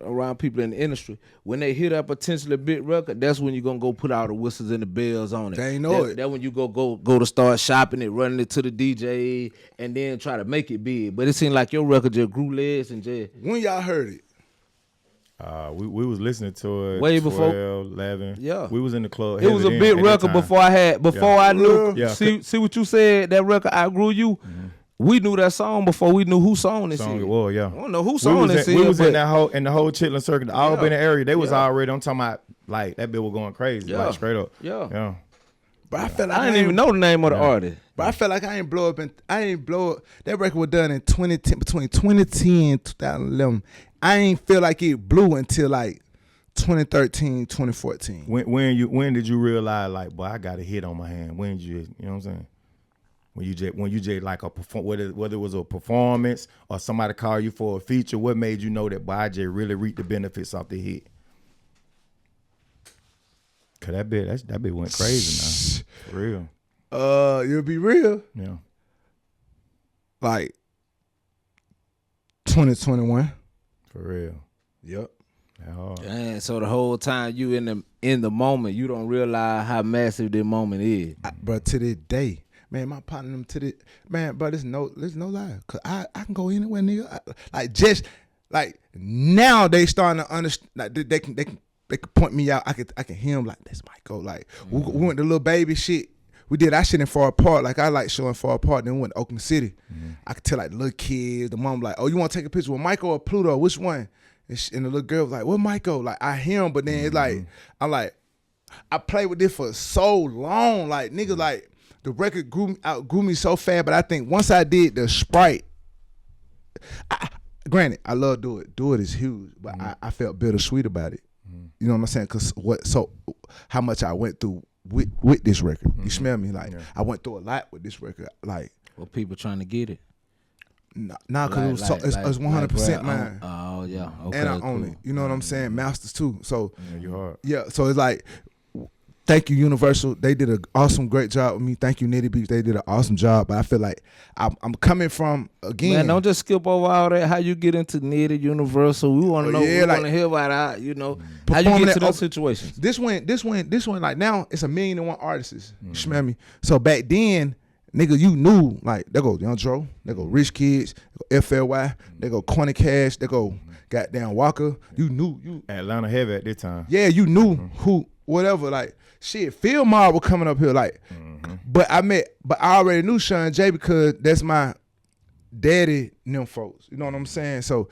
around people in the industry, when they hit that potentially big record, that's when you're gonna go put all the whistles and the bells on it. They ain't know it. That's when you go to start shopping it, running it to the DJ, and then try to make it big. But it seemed like your record just grew legs and just. When y'all heard it? We was listening to it Way before 12, 11. Yeah. We was in the club. It was a big record before I knew. Yeah. See what you said, that record Outgrew You? We knew that song before we knew who song this is. It was, yeah. I don't know who song this is. We was in the whole Chitlin circuit, the Albany area. They was already, I'm talking about, like, that bit was going crazy, like, straight up. Yeah. But I felt like I didn't even know the name of the artist. But I felt like I ain't blow up. That record was done in 2010, between 2010 and 2011. I ain't feel like it blew until like 2013, 2014. When did you realize, like, boy, I got a hit on my hand? When did you know what I'm saying? When you just like whether it was a performance or somebody called you for a feature, what made you know that, boy, I just really reaped the benefits off the hit? Cause that bit went crazy now. For real. You'll be real. Yeah. Like 2021. For real. Yep. That hard. And so the whole time you in the moment, you don't realize how massive this moment is. But to this day, man, my partner them to the man, but there's no lie. Cause I can go anywhere, nigga. Like now they starting to understand. Like they can point me out. I can hear them like, that's Mykko. Like we went to Little Baby shit. We did that shit in Far Apart. Like I like showing Far Apart. Then we went to Oakland City. I could tell like the little kids. The mom like, oh, you want to take a picture with Mykko or Pluto? Which one? And the little girl was like, what Mykko? Like I hear him, but then it's like I'm like, I played with this for so long. Like niggas like the record grew me so fast. But I think once I did the Sprite, granted I love Do It. Do It is huge, but I felt bittersweet about it. You know what I'm saying? Cause how much I went through with this record. You smell me? Like I went through a lot with this record. Like Well, people trying to get it. Nah, cause it was 100% mine. Oh yeah, okay, And I cool. own it. You know what I'm saying? Masters too. So Yeah, you hard. yeah, so it's like, thank you, Universal. They did an awesome, great job with me. Thank you, Nitty Beats. They did an awesome job. But I feel like I'm coming from, again. Man, don't just skip over all that. How you get into Nitty, Universal? We want to know. yeah, we like- want to hear about how you know how Performing you get to that- those situations. This one, like now, it's 1,000,001 artists. You smell me? So back then, nigga, you knew, like, they go Young Dro, they go Rich Kids, they go FLY, they go Corny Cash, they go goddamn Walker. You knew. Atlanta heavy at this time. Yeah, you knew who, whatever, like, shit, Phil Mob was coming up here, like, but I already knew Sean J because that's my daddy and them folks, you know what I'm saying? So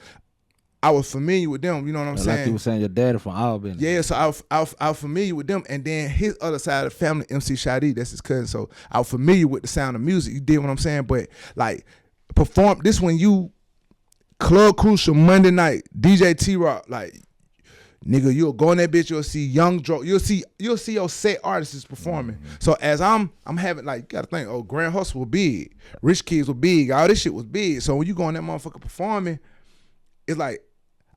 I was familiar with them, you know what I'm saying? Like you were saying, your daddy from Albany. Yeah, so I was familiar with them, and then his other side of the family, MC Shadi, that's his cousin. So I was familiar with the sound of music. You did what I'm saying, but like perform this when you Club Crucial Monday night, DJ T-Rock, like nigga, you'll go in that bitch, you'll see Young Dro, you'll see your set artists performing. So as I'm having, like, you gotta think, oh, Grand Hustle was big, Rich Kids was big, all this shit was big. So when you go in that motherfucker performing, it's like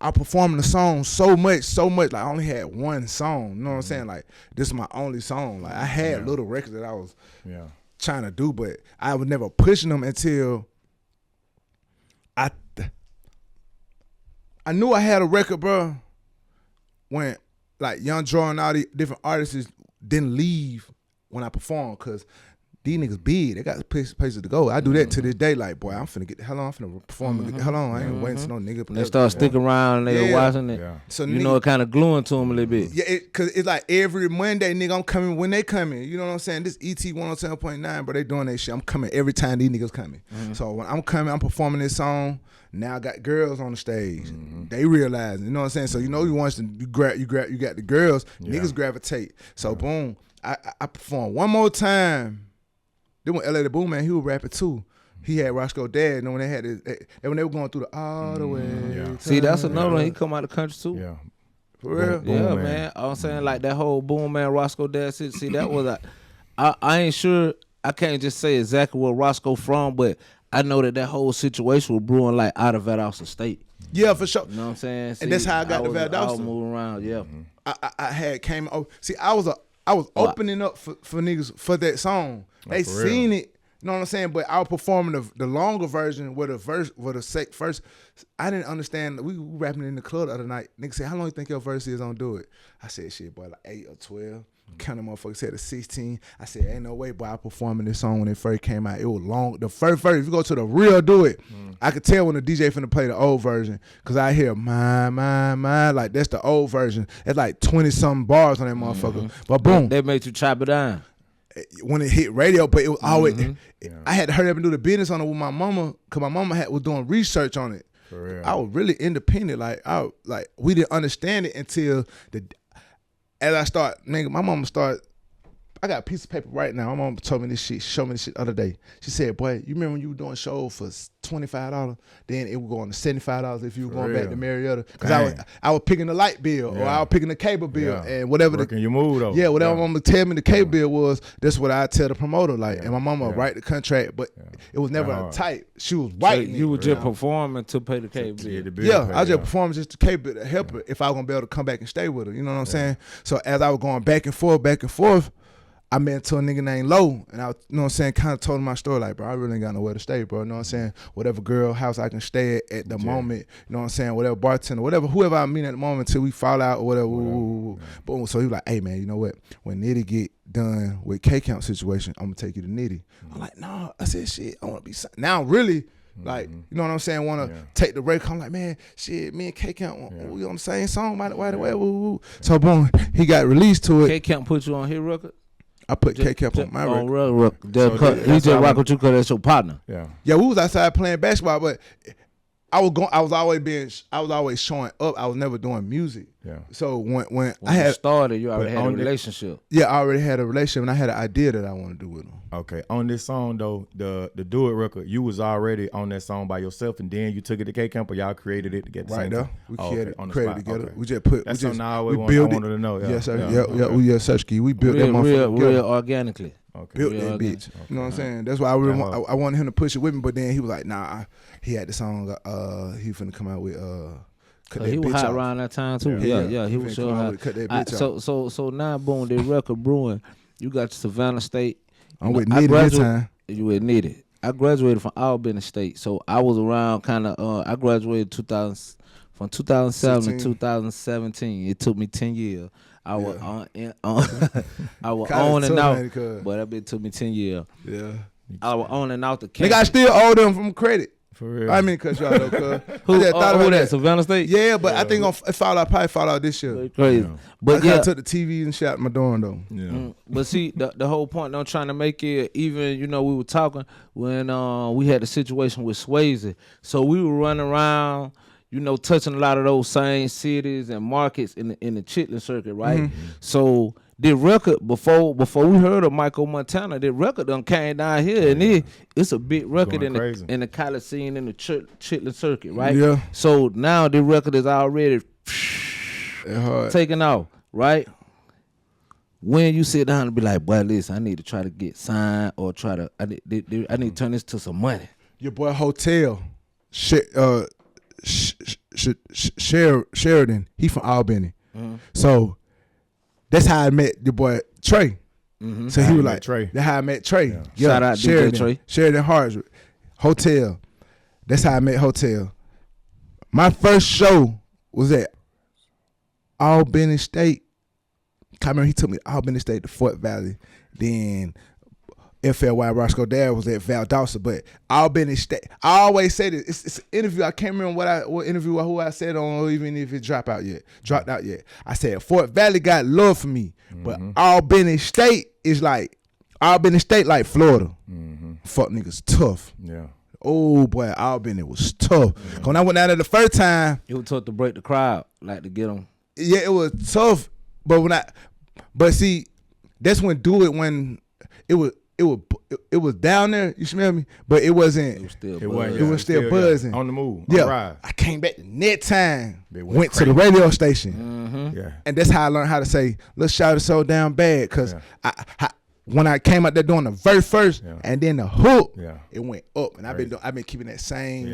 I performing the song so much, like I only had one song. You know what I'm saying? Like this is my only song. Like I had little records that I was trying to do, but I was never pushing them until I knew I had a record, bro. When like Young Dro and all the different artists didn't leave when I performed, cause these niggas big. They got places to go. I do that to this day. Like, boy, I'm finna get the hell on. I'm finna perform. Get the hell on. I ain't waiting to no nigga. They start sticking around and they watching it. Yeah. So You know, it kind of gluing to them a little bit. Yeah, cause it's like every Monday, nigga, I'm coming when they coming. You know what I'm saying? This ET 107.9, but they doing that shit. I'm coming every time these niggas coming. So when I'm coming, I'm performing this song. Now I got girls on the stage. They realize, you know what I'm saying? So you know you got the girls, niggas gravitate. So boom, I perform one more time. Then when LA the Boom Man, he was rapping too. He had Roscoe Dad, and when they had when they were going through the all the way. Yeah. See, that's another one. He come out of the country too. Yeah. For real. Boom Yeah, Man. man. I'm saying like that whole Boom Man Roscoe Dad shit. See, that was I ain't sure. I can't just say exactly where Roscoe from, but I know that whole situation was brewing like out of Valdosta State. Yeah, for sure. You know what I'm saying? See, And that's how I got to I was Valdosta. moving around. Yeah. I had came. Oh, see, I was opening up for niggas for that song. They for real. seen it. You know what I'm saying? But I was performing the longer version with the first. I didn't understand. We rapping in the club the other night. Nigga said, "How long you think your verse is on Do It?" I said, "Shit, boy, like 8 or 12." Kind of motherfucker said a 16. I said, "Ain't no way, boy." I performing this song when it first came out. It was long. The first verse, if you go to the real Do It, I could tell when the DJ finna play the old version, cause I hear my, like that's the old version. It's like 20-something bars on that motherfucker. But boom, They made you chop it down. when it hit radio, but it was always I had to hurry up and do the business on it with my mama, cause my mama was doing research on it. For real. I was really independent. Like we didn't understand it until as I start, nigga, my mama started. I got a piece of paper right now. My mama told me this shit, showed me this shit the other day. She said, "Boy, you remember when you were doing shows for $25? Then it would go on to $75 if you were going back to Marietta." Because I was picking the light bill or I was picking the cable bill and whatever. Working your mood though. Whatever my mama tell me the cable bill was, that's what I tell the promoter. Like, and my mama write the contract, but it was never tight. She was writing. So you were just performing to pay the cable bill. Yeah, I was just performing just to cable to help her if I was gonna be able to come back and stay with her. You know what I'm saying? So as I was going back and forth, I met to a nigga named Low, and I, you know what I'm saying, kind of told him my story, like, bro, I really ain't got nowhere to stay, bro. You know what I'm saying? Whatever girl house I can stay at the moment, you know what I'm saying? Whatever bartender, whoever I meet at the moment till we fall out or whatever. Boom. So he was like, "Hey, man, you know what? When Nitty get done with K-Count situation, I'm gonna take you to Nitty." I'm like, "Nah." I said, "Shit, I want to be now." Really, like, you know what I'm saying? Want to take the break. I'm like, "Man, shit, me and K-Count, we on the same song right away." So boom, he got released to it. K-Count put you on his record. I put K-Cap on my record. He just rock with you because that's your partner. Yeah, we was outside playing basketball, but I was always showing up. I was never doing music. Yeah. So when I had started, you already had a relationship. Yeah, I already had a relationship, and I had an idea that I wanted to do with him. Okay, on this song though, the Do It record, you was already on that song by yourself, and then you took it to K-Camp, or y'all created it together. Right there, we created on the created spot. together. Okay. We just put. That's we something I built wanted to know. Yes, sir. Yeah, We Search Key. We built that motherfucker real organically. Okay. built Yeah, that okay. bitch. You know what I'm saying? That's why I really Yeah. I wanted him to push it with me, but then he was like, nah, he had the song, he finna come out with, Cut He That was Bitch hot Off. around that time too. Yeah. Yeah, he He was finna sure come out hot. with Cut That Bitch Off. So now, boom, the record brewing. You got Savannah State. I'm with I Nitty this graduated- time. You with Nitty. I graduated from Albany State, so I was around kind of. I graduated 2007 to 16. 2017. It took me 10 years. I was Yeah. I was Kinda on and tough, out, man, cuz. but it took me 10 years. Yeah. I was on and out the Nigga, campus. I still owe them from credit. For real. I mean, cut you out though, cuz. Who, I just thought about that. Savannah State? Yeah, but I think it probably fall out this year. Crazy. Yeah. But I yeah, took the TV and shit out my dorm though. Yeah. But see, the whole point I'm trying to make it, even, we were talking when we had the situation with Swayze. So we were running around, touching a lot of those same cities and markets in the Chitlin circuit, right? Mm-hmm. So the record, before we heard of Mykko Montana, the record done came down here, and it's a big record Going in crazy. the college scene in the Chitlin circuit, right? Yeah. So now the record is already It hard. taking off, right? When you sit down and be like, boy, listen, I need to try to get signed or I need to turn this to some money. Your boy Hotel, Sheridan, he from Albany. So that's how I met your boy Trey. So he How you was met like, Trey. that's how I met Trey. Yeah. Shout out DJ Sheridan, Trey. Sheridan Hartswood. Hotel. That's how I met Hotel. My first show was at Albany State. I remember he took me to Albany State to Fort Valley. Then FLY Roscoe Dare was at Valdosta, but Albany State. I always say this. It's an interview. I can't remember what interview who I said on, or even if it dropped out yet. I said Fort Valley got love for me, but Albany State is like like Florida. Fuck niggas tough. Yeah. Oh boy, Albany was tough. When I went down there the first time, It was tough to break the crowd, like to get them. yeah, it was tough. But see, that's when it was down there. You smell me? But it wasn't. It was still It wasn't. It was still buzzing. On the move. Yeah, On the ride. I came back the next time. They Went to the radio station, Yeah. and that's how I learned how to say "Let's shout it so down bad." Cause when I came out there doing the verse first, and then the hook, it went up, and I've been keeping that same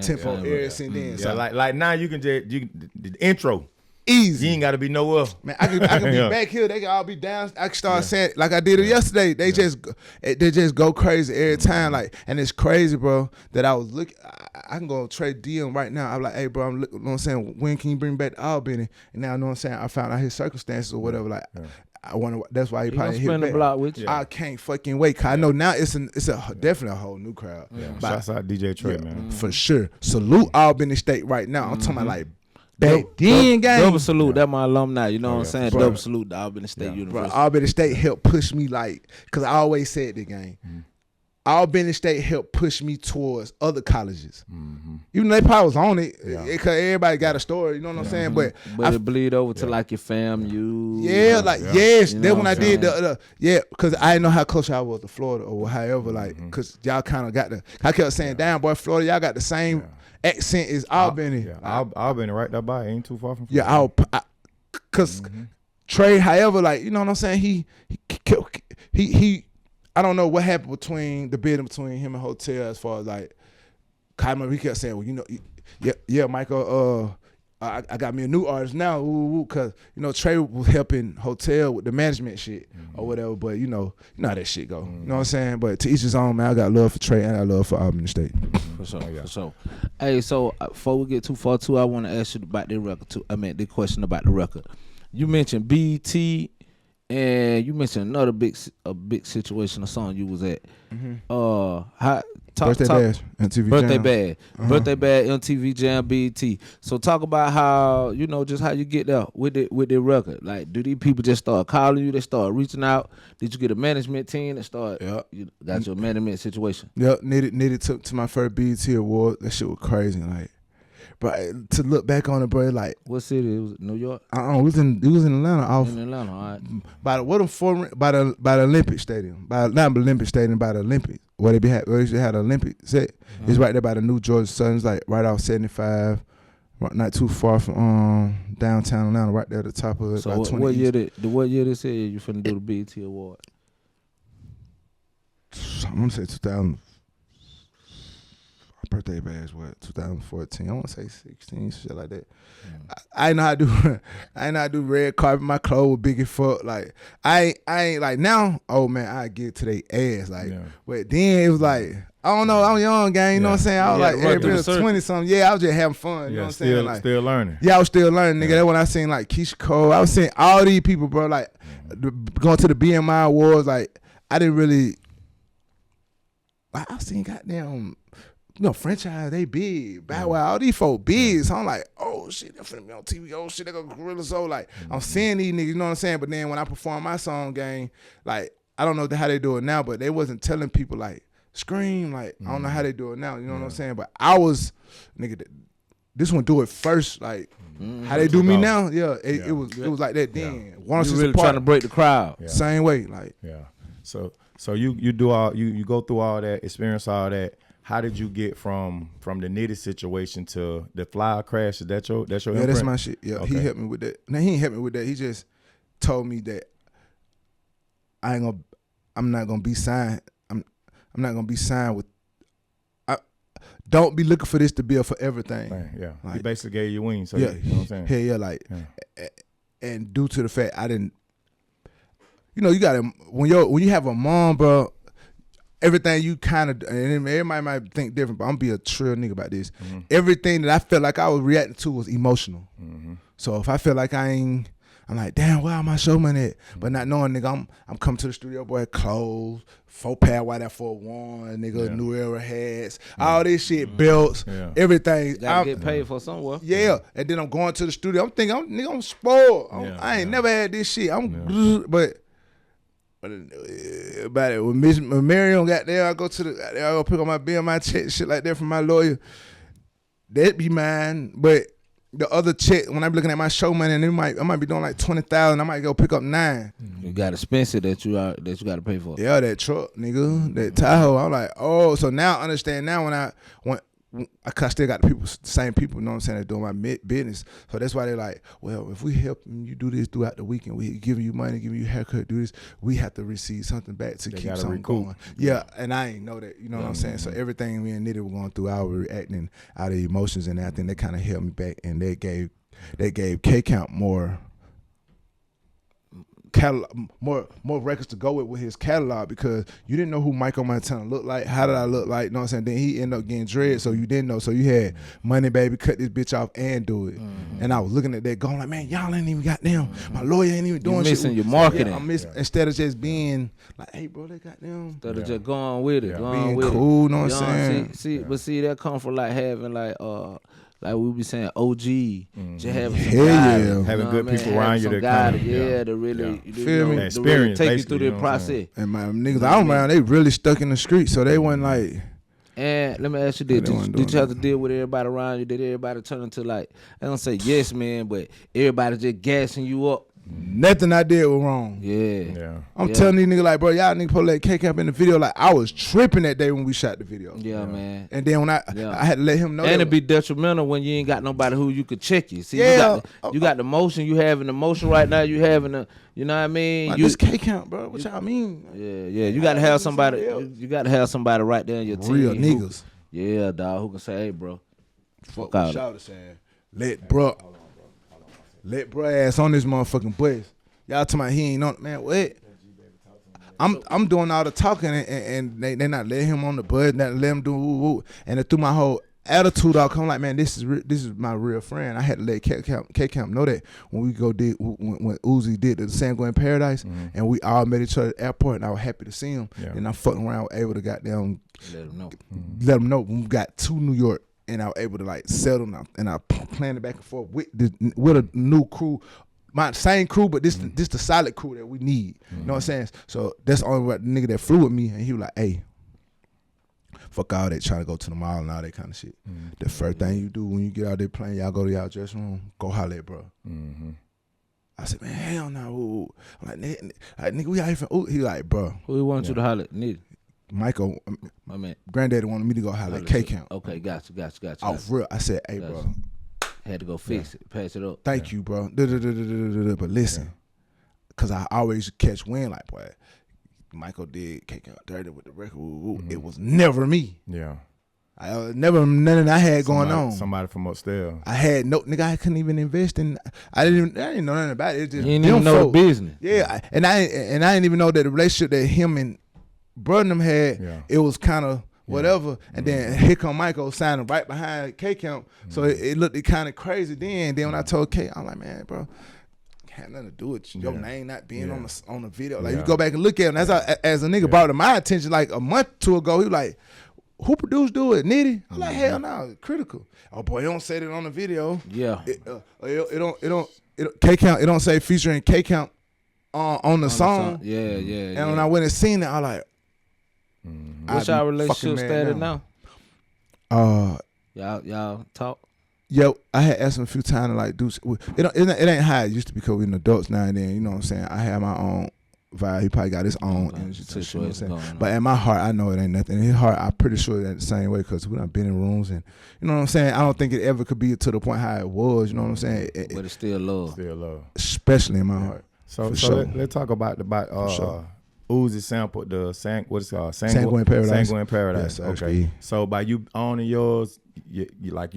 tempo ever since then. Yeah, So like now you can just the intro. easy. You ain't got to be nowhere. Man, I can be Yeah. back here. They can all be down. I can start saying like I did it yesterday. They just go crazy every time. Like, and it's crazy, bro. That I was looking. I can go trade DM right now. I'm like, hey, bro. You know what I'm saying? When can you bring back the Albany? And now, you know what I'm saying? I found out his circumstances or whatever. Like, I wonder. That's why he He gonna probably hit spin the back. block with you. I can't fucking wait. Cause I know now it's definitely a whole new crowd. But Shouts out DJ Trey, man. for sure. Salute Albany State right now. I'm talking about like back then, gang. Double salute. That's my alumni. You know what I'm saying? Bro. Double salute to Albany State Bro, University. Albany State helped push me cause I always said the game. Albany State helped push me towards other colleges. Even though they probably was on it, cause everybody got a story, you know what I'm saying? But But it bleed over to like your FAMU. yes, You know then what when I I'm did saying? cause I didn't know how close I was to Florida or however, cause y'all kind of got I kept saying, damn boy, Florida, y'all got the same accent as Albany. Yeah, Albany right there by, ain't too far from. Yeah, cause Trey, however, like, you know what I'm saying? He I don't know what happened between the bidding between him and Hotel as far as like, I remember he kept saying, well, you know, yeah, Michael, I got me a new artist now, cause you know Trey was helping Hotel with the management shit or whatever, but you know how that shit go. You know what I'm saying? But to each his own, man. I got love for Trey and I got love for Albany State. For sure. Hey, so before we get too far too, I want to ask you about the record too. I mean, the question about the record. You mentioned BET, and you mentioned another big situation, a song you was at. Birthday Bash, MTV Birthday Jam. Bad, Birthday Bad, MTV Jam, BET. So talk about how just how you get there with the record. Like, do these people just start calling you? They start reaching out? Did you get a management team that start? Yeah. You got your management situation. Yep, needed to my first BET award. That shit was crazy. Like, but to look back on it, bro, like, What city? It was New York. we was in Atlanta off In Atlanta, all right. by the Olympic Stadium, not the Olympic Stadium, by the Olympics where they used to have the Olympic set. It's right there by the New Georgia Southern. It's like right off 75, not too far from downtown Atlanta, right there at the top of it. So by what 20 year East. what year they said you finna do the BET award? I'm gonna say 2000. My birthday bash what 2014. I want to say 16, shit like that. I know how to do. I know how to do red carpet. My clothes were big as fuck. Like I ain't like now. Oh man, I get to their ass. Like, but then it was like I don't know. I'm young, gang. You know what I'm saying? I was like every 20 something. Yeah, I was just having fun. You know what I'm saying? Like still learning. Yeah, I was still learning, nigga. That's when I seen like Keisha Cole. I was seeing all these people, bro. Like going to the BMI awards. Like I didn't really. I seen goddamn. Franchise, they big. Bow Wow, all these folk big. So I'm like, oh shit, they're finna be on TV. Oh shit, they go Gorilla Soul. Like, I'm seeing these niggas, you know what I'm saying? But then when I perform my song, gang, like, I don't know how they do it now, but they wasn't telling people, like, scream. Like, I don't know how they do it now, you know what I'm saying? But I was, nigga, this one do it first. Like, how they do me now? Yeah, it was like that then. You really trying to break the crowd. Same way, like. Yeah. So you do all, you go through all that, experience all that. How did you get from the Nitty situation to the Fly crash? Is that your Yeah, imprint? that's my shit. Yeah, Okay. He helped me with that. Now he ain't helped me with that. He just told me that I'm not gonna be signed. I'm not gonna be signed with. Don't be looking for this to be a forever thing. Right, yeah. Like, He basically gave you wings. So yeah, you know what I'm saying? yeah, like, and due to the fact I didn't, you gotta when you have a mom, bro. Everything you kind of, and everybody might think different, but I'm gonna be a trill nigga about this. Everything that I felt like I was reacting to was emotional. So if I feel like I'm like, damn, where my show money at? But not knowing, nigga, I'm coming to the studio, boy, clothes, 4-pad white out for one, nigga, New Era hats, all this shit, belts, everything. Gotta get paid for somewhere. Yeah, and then I'm going to the studio. I'm thinking, I'm spoiled. I ain't never had this shit. But about it when Miss Marion got there, I go pick up my bill, my check, shit like that from my lawyer. That'd be mine. But the other check, when I'm looking at my show money, and I might be doing like 20,000. I might go pick up 9. You got expensive that you got to pay for. Yeah, that truck, nigga, that Tahoe. I'm like, oh, so now I understand. Now when I still got the same people, you know what I'm saying, that doing my business. So that's why they're like, well, if we help you do this throughout the weekend, we giving you money, giving you a haircut, do this, we have to receive something back to keep something going. Yeah, and I ain't know that, you know what I'm saying? So everything me and Nitty were going through, I was reacting out of emotions, and I think they kind of held me back, and they gave K-Count more catalog, more records to go with his catalog, because you didn't know who Mykko Montana looked like. How did I look like? You know what I'm saying? Then he ended up getting dread, so you didn't know. So you had Money Baby cut this bitch off and do it. And I was looking at that going like, man, y'all ain't even got them. My lawyer ain't even doing shit. You're missing your marketing. Yeah, I'm missing, instead of just being like, hey bro, they got them. Instead of just going with it. Being cool, you know what I'm saying? But that come from like having like we be saying, OG, just having some guidance, having good people around you that kind of, to really, feel me? Experience, to really take you through you the know process. And my niggas I'm around, they really stuck in the street, so they wasn't like. And let me ask you this: did you have to deal with everybody around you? Did everybody turn into like, I don't say yes man, but everybody just gassing you up? Nothing I did was wrong. Yeah. I'm telling these niggas like, bro, y'all niggas put that K-Cap in the video. Like, I was tripping that day when we shot the video. Yeah, man. And then when I had to let him know. And it'd be detrimental when you ain't got nobody who you could check you. See, you got the motion. You having the motion right now. You having the, you know what I mean? Like, this K-Count, bro. What y'all mean? Yeah. You got to have somebody. You got to have somebody right there in your team. Real niggas. Yeah, dog. Who can say, hey, bro. Fuck what Shout saying. Let bro ass on this motherfucking bus. Y'all talking about he ain't on, man, what? I'm doing all the talking and they not letting him on the bus, not let him do woo. And through my whole attitude, I'll come like, man, this is my real friend. I had to let K-Camp know that when we when Uzi did the Sanguine Paradise, and we all met each other at the airport, and I was happy to see him. Yeah. And I'm fucking around, able to goddamn let him know when we got to New York. And I was able to like settle now, and I planned it back and forth with a new crew, my same crew, but this the solid crew that we need. You know what I'm saying? So that's the only nigga that flew with me, and he was like, "Hey, fuck all that trying to go to the mall and all that kind of shit. The first thing you do when you get out there playing, y'all go to y'all dressing room, go holler at bro." I said, "Man, hell no." I'm like, nigga, we out here from." He like, "Bro, who he want you to holler at? Nigga. Mykko, my man. Granddaddy wanted me to go holler at K-Count. Okay, got you. Oh, for real. I said, hey, bro. Had to go fix it, pass it up. Thank you, bro. But listen, because I always catch wind like, boy, Michael did Cake Out Dirty with the record. It was never me. Yeah. Never nothing I had going on. Somebody from upstairs. I had no nigga. I couldn't even invest in. I didn't know nothing about it. It just You didn't even know the business. Yeah, and I didn't even know that the relationship that him and Brother had. Yeah. It was kind of whatever. And then here come Michael signing right behind K Count. So it looked kind of crazy. Then when I told K, I'm like, man, bro, had nothing to do with your name not being on the video. Like you go back and look at him. As a nigga brought it to my attention like a month or two ago. He was like, who produced Do It? Nitty? I'm like, hell no, Critical. Oh boy, he don't say that on the video. Yeah. It don't K Count. It don't say featuring K Count on the song. Yeah. And when I went and seen it, I like. What's y'all relationship status now? Y'all talk. Yo, I had asked him a few times to like do. It ain't how it used to be because we're adults now and then. You know what I'm saying? I have my own vibe. He probably got his own energy to shit. You know what I'm saying? But in my heart, I know it ain't nothing. In his heart, I'm pretty sure it's the same way because we done been in rooms and you know what I'm saying. I don't think it ever could be to the point how it was. You know what I'm saying? But it's still love. Still love. Especially in my heart. So sure. let's talk about Uzi sample the what's it called? Sanguine Paradise. Sanguine Paradise. Yes, okay. SB. So by you owning yours, you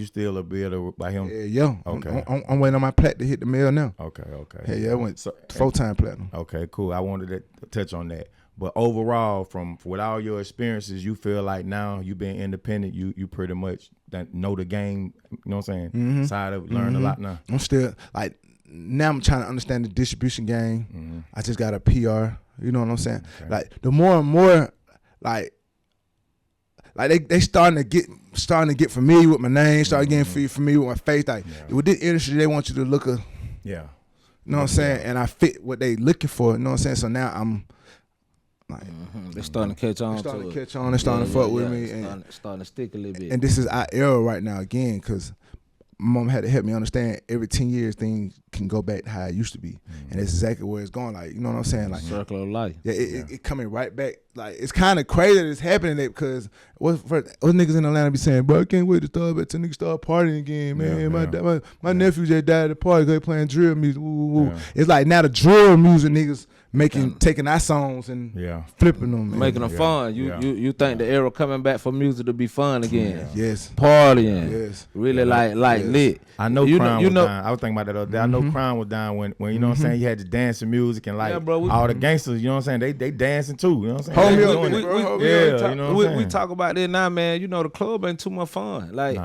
still a bidder by him. Yeah. Okay. I'm waiting on my plat to hit the mail now. Okay. Hey, yeah, I went 4-time platinum. Okay, cool. I wanted to touch on that. But overall, with all your experiences, you feel like now you being independent, you pretty much know the game. You know what I'm saying? Side of learn a lot now. I'm still like now. I'm trying to understand the distribution game. I just got a PR. You know what I'm saying? Okay. Like the more and more, like they starting to get familiar with my name, starting getting familiar with my face. Like with this industry, they want you to look Yeah. You know what I'm saying? And I fit what they looking for. You know what I'm saying? So now I'm like, They're starting to catch on. They're starting to fuck with me, and starting to stick a little bit. and this is our era right now again, because my mom had to help me understand every 10 years things can go back to how it used to be, and that's exactly where it's going. Like, you know what I'm saying? Like circle of life. Yeah, it coming right back. Like it's kind of crazy that it's happening because what niggas in Atlanta be saying, bro, I can't wait to start back to niggas start partying again, man. My nephew just died at the party because they playing drill music. Yeah. It's like now the drill music niggas taking our songs and flipping them, making them fun. You think the era coming back for music to be fun again? Yes, partying. Yes, really like lit. I know Crime was down. I was thinking about that the other day. I know Crime was down when you know what I'm saying. You had the dancing music and like all the gangsters. You know what I'm saying. They dancing too. You know what I'm saying. We talk about that now, man. You know the club ain't too much fun. Like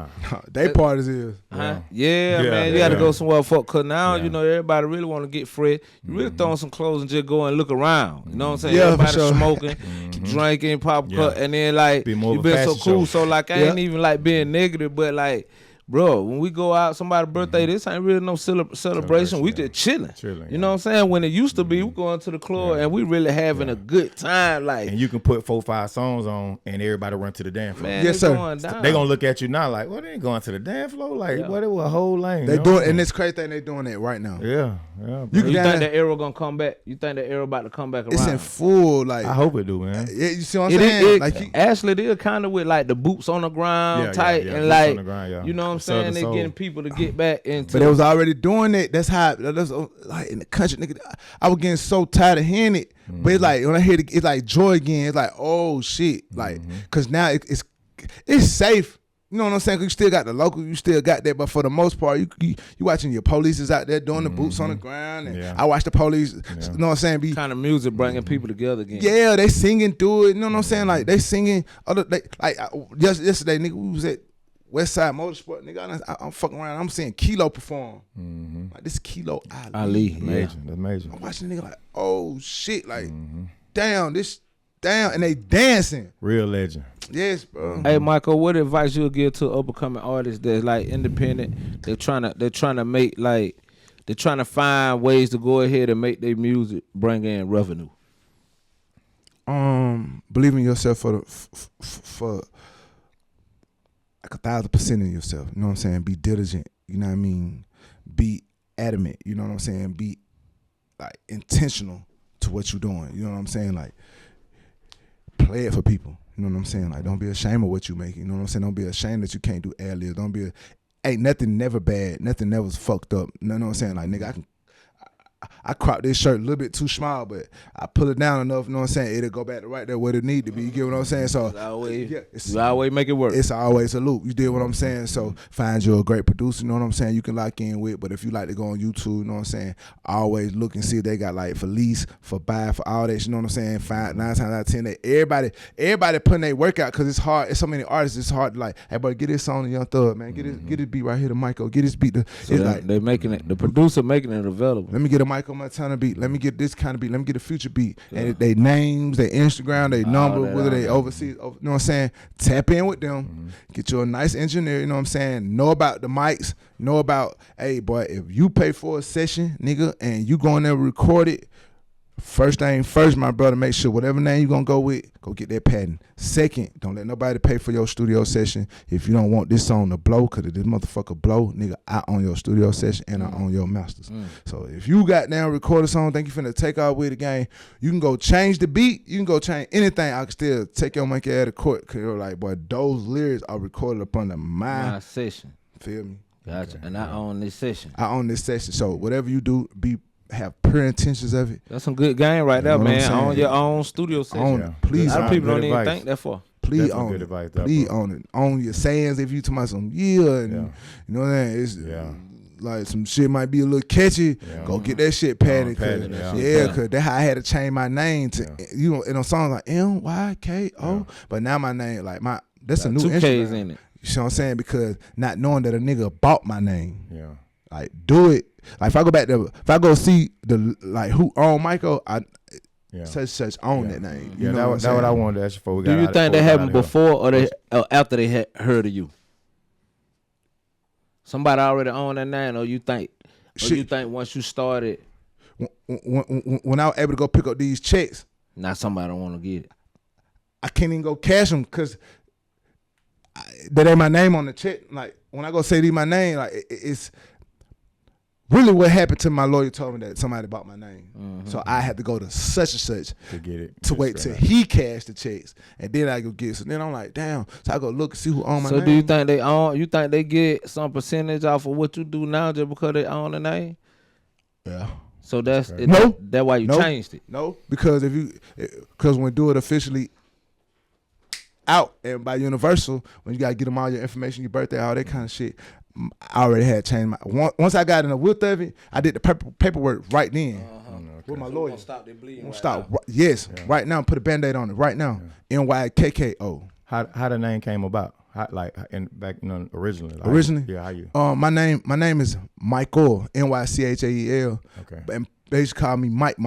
they parties is. Man. You got to go somewhere for. Cause now you know everybody really want to get fresh. You really throw on some clothes and just go and look around. You know what I'm saying? Yeah, everybody for sure. Smoking, drinking, pop cut, and then like you been so cool. So like I ain't even like being negative, but like. Bro, when we go out, somebody's birthday, this ain't really no celebration. We just chilling. You know what I'm saying? When it used to be, we going to the club and we really having a good time. Like, and you can put 4-5 songs on and everybody run to the dance floor. Man, yes, sir. They gonna look at you now like, well, they ain't going to the dance floor. Like, what? It was a whole lane. They doing, and it's crazy thing they doing that right now. Yeah. You think that era gonna come back? You think that era about to come back around? It's in full. Like, I hope it do, man. You see what I'm saying? Actually, they're kind of with like the boots on the ground tight and like, you know what I'm saying? They getting people to get back into. But they was already doing it. That's how. That's like in the country, nigga. I was getting so tired of hearing it. But it's like when I hear it, it's like joy again. It's like, oh shit, like because now it's safe. You know what I'm saying? 'Cause you still got the local, you still got that, but for the most part, you watching your police is out there doing the boots on the ground, and I watch the police. You know what I'm saying? Be kind of music bringing people together again. Yeah, they singing through it. You know what I'm saying? Like they singing yesterday, nigga, we was at West Side Motorsport, nigga. I'm fucking around. I'm seeing Kilo perform. Like this Kilo Ali. That's major. I'm watching the nigga like, oh shit, like damn, and they dancing. Real legend. Yes, bro. Hey, Michael, what advice you would give to upcoming artists that's like independent? They're trying to make like they're trying to find ways to go ahead and make their music bring in revenue. Believe in yourself for like 1,000% in yourself. You know what I'm saying? Be diligent. You know what I mean? Be adamant. You know what I'm saying? Be like intentional to what you're doing. You know what I'm saying? Like play it for people. You know what I'm saying? Like don't be ashamed of what you make. You know what I'm saying? Don't be ashamed that you can't do ad-libs. Don't be ain't nothing never bad. Nothing never fucked up. You know what I'm saying? Like nigga, I crop this shirt a little bit too small, but I pull it down enough, you know what I'm saying? It'll go back to right there where it need to be. You get what I'm saying? So You always make it work. It's always a loop. You did what I'm saying? So find you a great producer, you know what I'm saying? You can lock in with, but if you like to go on YouTube, you know what I'm saying? Always look and see if they got like for lease, for buy, for all that, you know what I'm saying? 9 times out of 10, everybody putting their work out because it's hard. It's so many artists, it's hard to like, hey, bro, get this song to Young Thug, man. Get this beat right here to Mykko. Get this beat to, So it's like, they're making it, the producer making it available. let me get a Mykko Montana beat. Let me get this kind of beat. Let me get a Future beat. And they names, their Instagram, their number, whether they overseas, you know what I'm saying? Tap in with them. Get you a nice engineer, you know what I'm saying? Know about the mics. Know about, hey, boy, if you pay for a session, nigga, and you go in there and record it, first thing first, my brother, make sure whatever name you gonna go with, go get that patent. Second, don't let nobody pay for your studio session if you don't want this song to blow, because if this motherfucker blow, nigga, I own your studio session and I own your masters. So if you got down record a song, think you finna take out with the game, you can go change the beat, you can go change anything, I can still take your monkey out of court, because you're like, boy, those lyrics are recorded up under My session. Feel me? Gotcha. And I own this session. I own this session. So whatever you do, have pure intentions of it. That's some good game right there, know what I'm man. saying? Own your own studio session. Please, A lot of people don't even advice. think that far. Please Definitely own good it. advice there, Please bro. own it. Own your sayings if you talking about some and you know what I'm saying? It's like some shit might be a little catchy. Go get that shit padded. padded, Cause that's how I had to change my name to you know in a song like MYKO. But now my name like that's a new 2 Ks Instagram. in it. You see what I'm saying? Because not knowing that a nigga bought my name. Yeah. Like do it. Like if I go see the like who own Mykko, such own that name. You know that's what I wanted to ask you for. Do you think that happened before or after they had heard of you? Somebody already owned that name, or you think once you started, when I was able to go pick up these checks, now somebody don't want to get it. I can't even go cash them because that ain't my name on the check. Like when I go say these my name, like it's really what happened to my lawyer told me that somebody bought my name. So I had to go to such and such to get it to wait till he cashed the checks and then I go get it. So then I'm like, damn. So I go look and see who own my name. So do you think they own? You think they get some percentage off of what you do now just because they own the name? Yeah. So that's No. That's why you changed it. No, because because when we do it officially out and by Universal, when you gotta get them all your information, your birthday, all that kind of shit, I already had changed my. Once I got in the width of it, I did the paperwork right then with my lawyer. Gonna stop the bleeding. Won't stop. Yes, right now. Put a Band-Aid on it right now. NYKKO. How the name came about? Originally. Like, Originally? Yeah, how you? My name is Mykko, NYCHAEL. Okay. And they used to call me Mike.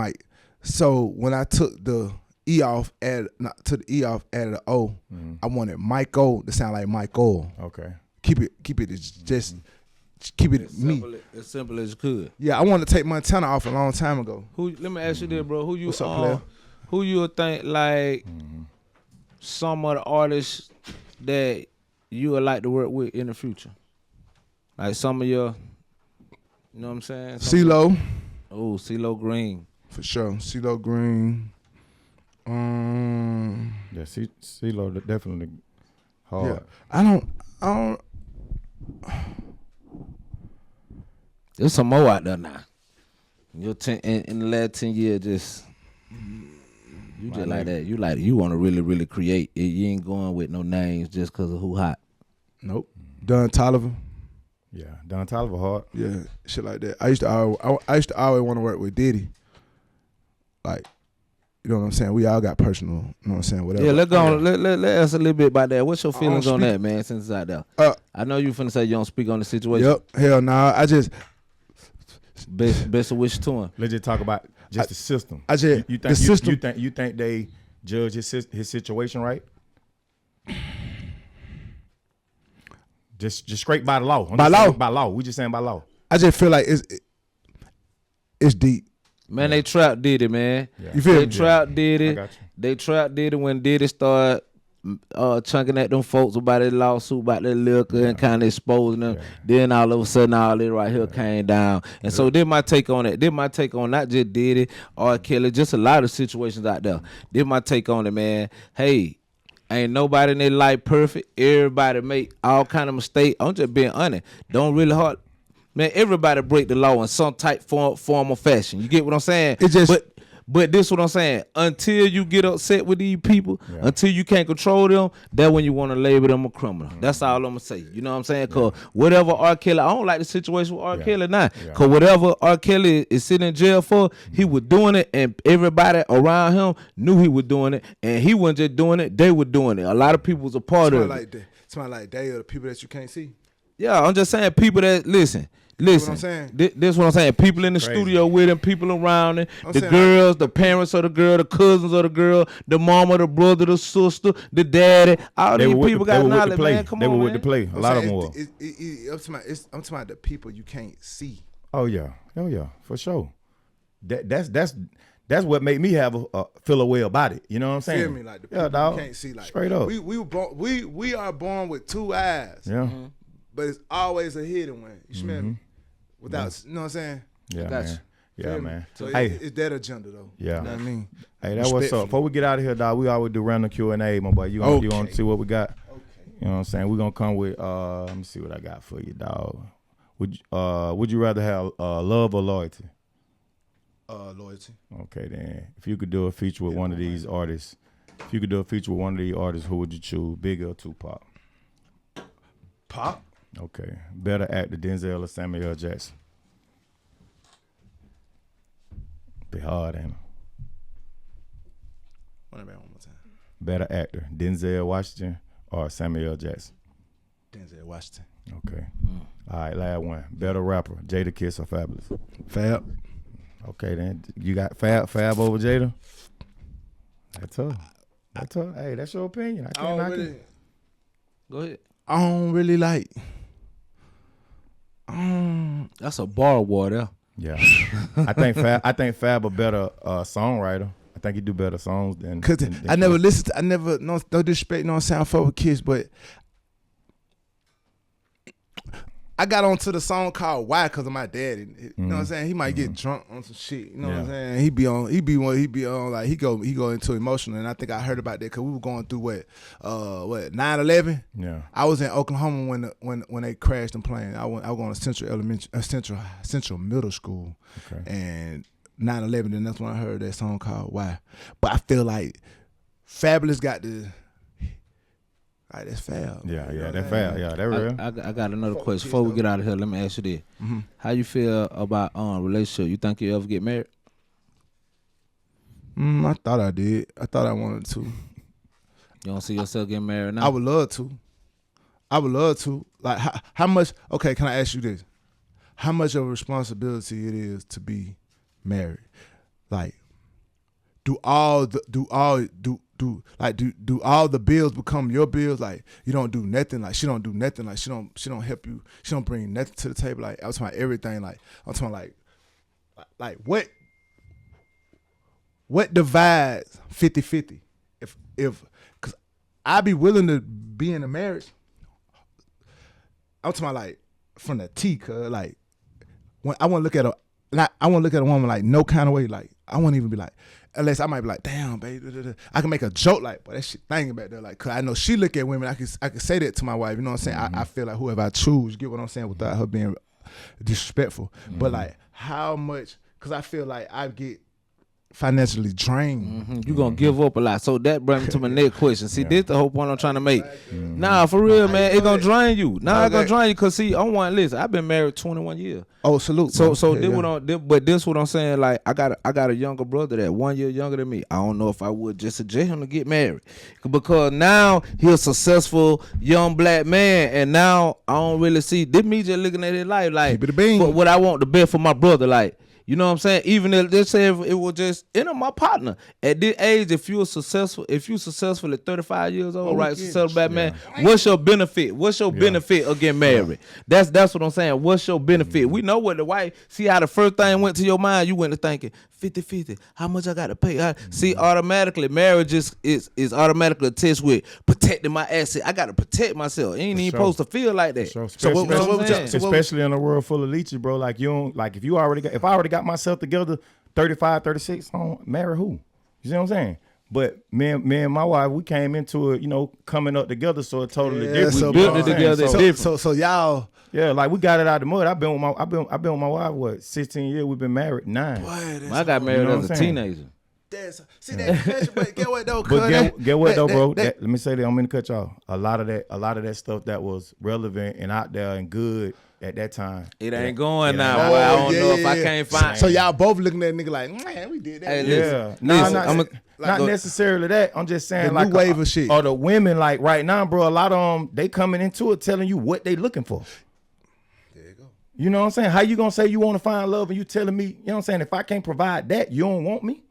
So when I took the E off, added the O, I wanted Mykko to sound like Mykko. Okay. Keep it just keep it me. As simple as you could. Yeah, I wanted to take Montana off a long time ago. Let me ask you this, bro. What's up, player? Who you think like some of the artists that you would like to work with in the future? Like some of your, you know what I'm saying? CeeLo. Oh, CeeLo Green. For sure. CeeLo Green. Yeah, CeeLo definitely hard. Yeah. I don't. There's some more out there now. In the last 10 years, just you just like that. You want to really, really create. You ain't going with no names just because of who hot. Nope. Don Toliver. Yeah, Don Toliver hard. Yeah, shit like that. I used to always want to work with Diddy. Like, you know what I'm saying? We all got personal, you know what I'm saying? Whatever. Yeah, let's go on. Let ask a little bit about that. What's your feelings on that, man, since it's out there? I know you finna say you don't speak on the situation. Yep. Hell nah. I just best of wishes to him. Let's just talk about the system. I just you think the system. You think they judge his situation right? Just straight by the law. By law. By law. We just saying by law. I just feel like it's deep. Man, they trap Diddy, man. Yeah. You feel They me? trap I Diddy. got you. They trap Diddy when Diddy started chunking at them folks about that lawsuit, about that liquor, and kind of exposing them. Yeah. Then all of a sudden, all this right here came down. And so then my take on it. Then my take on not just Diddy or Kelly, just a lot of situations out there. Then my take on it, man. Hey, ain't nobody in their life perfect. Everybody make all kind of mistakes. I'm just being honest. Don't really hard. Man, everybody break the law in some type form or fashion. You get what I'm saying? It just- But this what I'm saying. Until you get upset with these people, until you can't control them, that's when you want to label them a criminal. That's all I'm gonna say. You know what I'm saying? Cause whatever R. Kelly, I don't like the situation with R. Kelly now. Cause whatever R. Kelly is sitting in jail for, he was doing it, and everybody around him knew he was doing it, and he wasn't just doing it; they were doing it. A lot of people was a part of it. Somebody like they are the people that you can't see. Yeah, I'm just saying people that listen. What I'm saying? This what I'm saying. People in the studio with him, people around him, the saying, girls, the parents of the girl, the cousins of the girl, the mama, the brother, the sister, the daddy. All these people got knowledge, man. Come on, They were with man. the play. A lot of them were. I'm talking about the people you can't see. Oh yeah, for sure. That's what made me have a feel a way about it. You know what I'm saying? Feel me? Like the people dog. you can't see. Like straight up. We were born. We are born with two eyes. Yeah. But it's always a hidden one. You smell me? Without, you know what I'm saying? Yeah, Gotcha. man. Yeah, man. So Hey, it's that agenda though. Yeah. You know what I mean? hey, that's what's up. Before we get out of here, dog, we always do random Q&A, my boy. You want to see what we got? Okay. You know what I'm saying? We're gonna come with let me see what I got for you, dog. Would you rather have love or loyalty? Loyalty. Okay, then. If you could do a feature with one of these artists, who would you choose, Biggie or Tupac? Pop. Okay. Better actor, Denzel or Samuel Jackson? Be hard, ain't it? Run it back one more time. Better actor, Denzel Washington or Samuel Jackson? Denzel Washington. Okay. All right, last one. Better rapper, Jadakiss or Fabulous? Fab. Okay, then. You got Fab over Jada? That's tough. Hey, that's your opinion. I can't knock it. Go ahead. I don't really like. That's a bar war there. Yeah. I think Fab a better songwriter. I think he do better songs than. Cause than I never listened to, no disrespect, no sound for kids, but I got onto the song called Why because of my dad. You know what I'm saying? He might get drunk on some shit. You know what I'm saying? He be on like he go into emotional. And I think I heard about that because we were going through what 9/11. Yeah. I was in Oklahoma when they crashed the plane. I was going to Central Middle School, and 9/11. Then that's when I heard that song called Why. But I feel like Fabulous got the. All right, that's Fab. Yeah, that Fab. Yeah, that real. I got another question. Before we get out of here, let me ask you this. How you feel about relationship? You think you ever get married? I thought I did. I thought I wanted to. You don't see yourself getting married now? I would love to. Like, how much? Okay, can I ask you this? How much of a responsibility it is to be married? Like, do all the bills become your bills? Like, you don't do nothing. Like, she don't do nothing. Like, she don't help you. She don't bring nothing to the table. Like, I'm talking about everything. Like, I'm talking like what divides 50-50? If because I'd be willing to be in a marriage. I'm talking about like from the T, cause like when I want to look at a woman like no kind of way. Like, I won't even be like. Unless I might be like, damn, baby, I can make a joke like, but that shit thing back there, like, cause I know she look at women. I can say that to my wife. You know what I'm saying? I feel like whoever I choose, get what I'm saying, without her being disrespectful. But like, how much? Cause I feel like I get financially drained. You gonna give up a lot. So that brings me to my next question. See, this the whole point I'm trying to make. Nah, for real, man, it gonna drain you. Nah, it gonna drain you. Cause see, listen, I've been married 21 years. Oh, salute. So but this what I'm saying. Like, I got a younger brother that 1 year younger than me. I don't know if I would just suggest him to get married, because now he's a successful young black man, and now I don't really see this me just looking at his life like what I want the best for my brother. Like, you know what I'm saying? Even if they say if it was just my partner at this age, if you're successful at 35 years old, right, successful black man, what's your benefit? What's your benefit of getting married? That's what I'm saying. What's your benefit? We know what the wife, see how the first thing went to your mind, you went to thinking 50-50. How much I got to pay? See, automatically marriage is automatically attached with protecting my asset. I got to protect myself. You ain't even supposed to feel like that. Especially in a world full of leeches, bro. Like, you don't, like, if I already got myself together 35, 36, I don't marry who? You see what I'm saying? But me and my wife, we came into it, coming up together, so it totally different. so You know built what it I'm together, saying? it's So, different. So y'all, yeah, like we got it out the mud. I've been with my wife, what, 16 years? We've been married 9. I got married know what as a I'm saying? teenager. See that? But get what though? But get what though, bro? that- Let me say that. I'm gonna cut y'all. A lot of that stuff that was relevant and out there and good at that time. It ain't going now, ain't boy. I going. don't know if I can't find. So y'all both looking at that nigga like, man, we did that. Hey, Yeah, Listen, not go- necessarily that. I'm just saying The like new wave of shit. Or the women like right now, bro. A lot of them they coming into it telling you what they looking for. There you go. You know what I'm saying? How you gonna say you want to find love and you telling me, you know what I'm saying? If I can't provide that, you don't want me.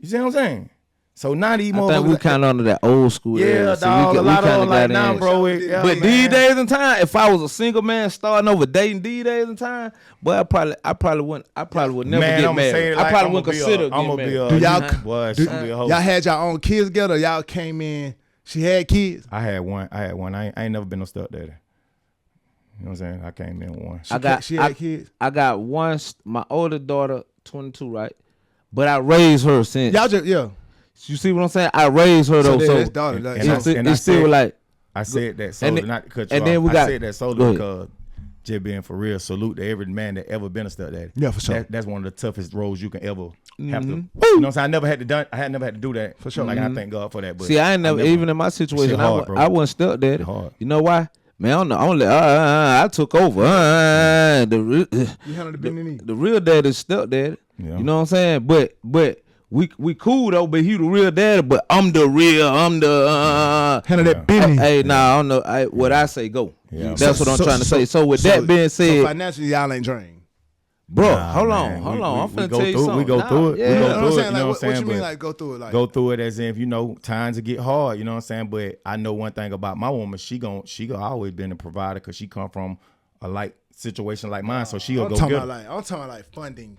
You see what I'm saying? So now these I think motherfuckers. we kind of under that old school. Yeah, era. So dog. we A lot of kinda them like got now, in. bro. Yeah, But man. these days and time, if I was a single man starting over dating these days and time, boy, I probably would never Man, get I'ma say married. it like I probably I'ma wouldn't be a- consider I'ma getting be married. a- Do y'all Boy, do- some be a hoe. y'all had y'all own kids together? Y'all came in. She had kids. I had one. I ain't never been no stepdaddy. You know what I'm saying? I came in with one. She had kids. I got one. My older daughter, 22, right? But I raised her since. Y'all just You see what I'm saying? I raised her though, so that's daughter. and Like, I- it's, and I it's still said- like. I said that and solely, then- not to cut you and off. then we I got- said that go solely ahead. because just being for real, salute to every man that ever been a stepdaddy. Yeah, for sure. That's one of the toughest roles you can ever have to. Mm-hmm. You know what I'm saying? I had never had to do that. For sure. Like I thank God for that. But See, I ain't never even in my situation. Shit hard, bro. I wasn't stepdaddy. Hard. You know why? Man, I took over. you handled the business. The real dad is stepdaddy. Yeah. You know what I'm saying? But we cool though. But he the real daddy. But I'm the Handle that business. Hey, nah, I don't know. What I say go. Yeah. That's what I'm trying to say. So with that being so said, financially y'all ain't drained. bro, Nah, hold man. on. I'm We finna go tell you through it. something. We go through it. Yeah. We You know go what I'm through it. saying? You know Like, what I'm what saying? you mean? But Like, go through it. Like, go through it as if times to get hard. You know what I'm saying? But I know one thing about my woman. She gonna always been a provider because she come from a like situation like mine. So she'll I'm go talking get about it. I'm talking about like funding.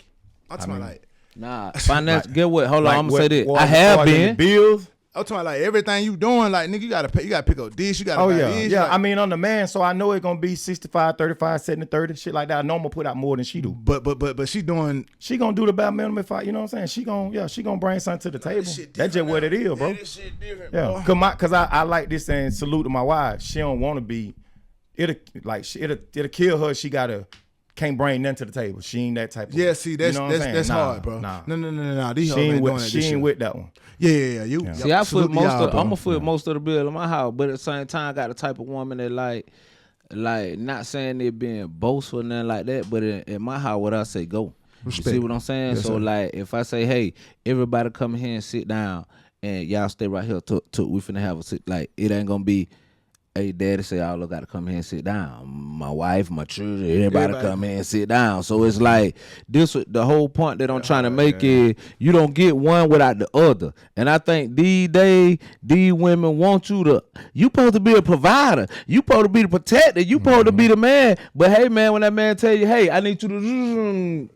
I'm talking about like Nah, finance. Get what? Hold on. I'm gonna say this. what- I have what in the been. bills. I'm talking about like everything you doing. Like nigga, you gotta pay. You gotta pick up this. You gotta. Oh buy yeah, this, yeah. like- I mean, I'm the man, so I know it's gonna be 65, 35, 70, 30, shit like that. I know I'm gonna put out more than she do. But she doing. She gonna do the bare minimum if I, you know what I'm saying? She gonna bring something to the table. shit That's just different what now. it is, bro. Yeah, this shit different, Yeah, bro. cause I like this and salute to my wife. She don't want to be. It'll kill her. She can't bring nothing to the table. She ain't that type of. Yeah, see, that's you know what I'm saying? that's Nah, hard, bro. Nah. No. These She hoes ain't ain't doing with. that. She this ain't shit. with that one. Yeah. You. See, I salute foot to most y'all, of. bro. I'm gonna foot most of the bill in my house, but at the same time, I got the type of woman that like not saying it being boastful or nothing like that, but in my house, what I say, go. Respect. You see what I'm saying? Yes, so sir. like, if I say, hey, everybody come here and sit down, and y'all stay right here, we finna have a sit. Like, it ain't gonna be. Hey, daddy say y'all got to come here and sit down. My wife, my children, everybody come here and sit down. So it's like this. The whole point that I'm trying to make is you don't get one without the other. And I think these days, these women want you supposed to be a provider. You supposed to be the protector. You supposed to be the man. But hey, man, when that man tell you, hey, I need you to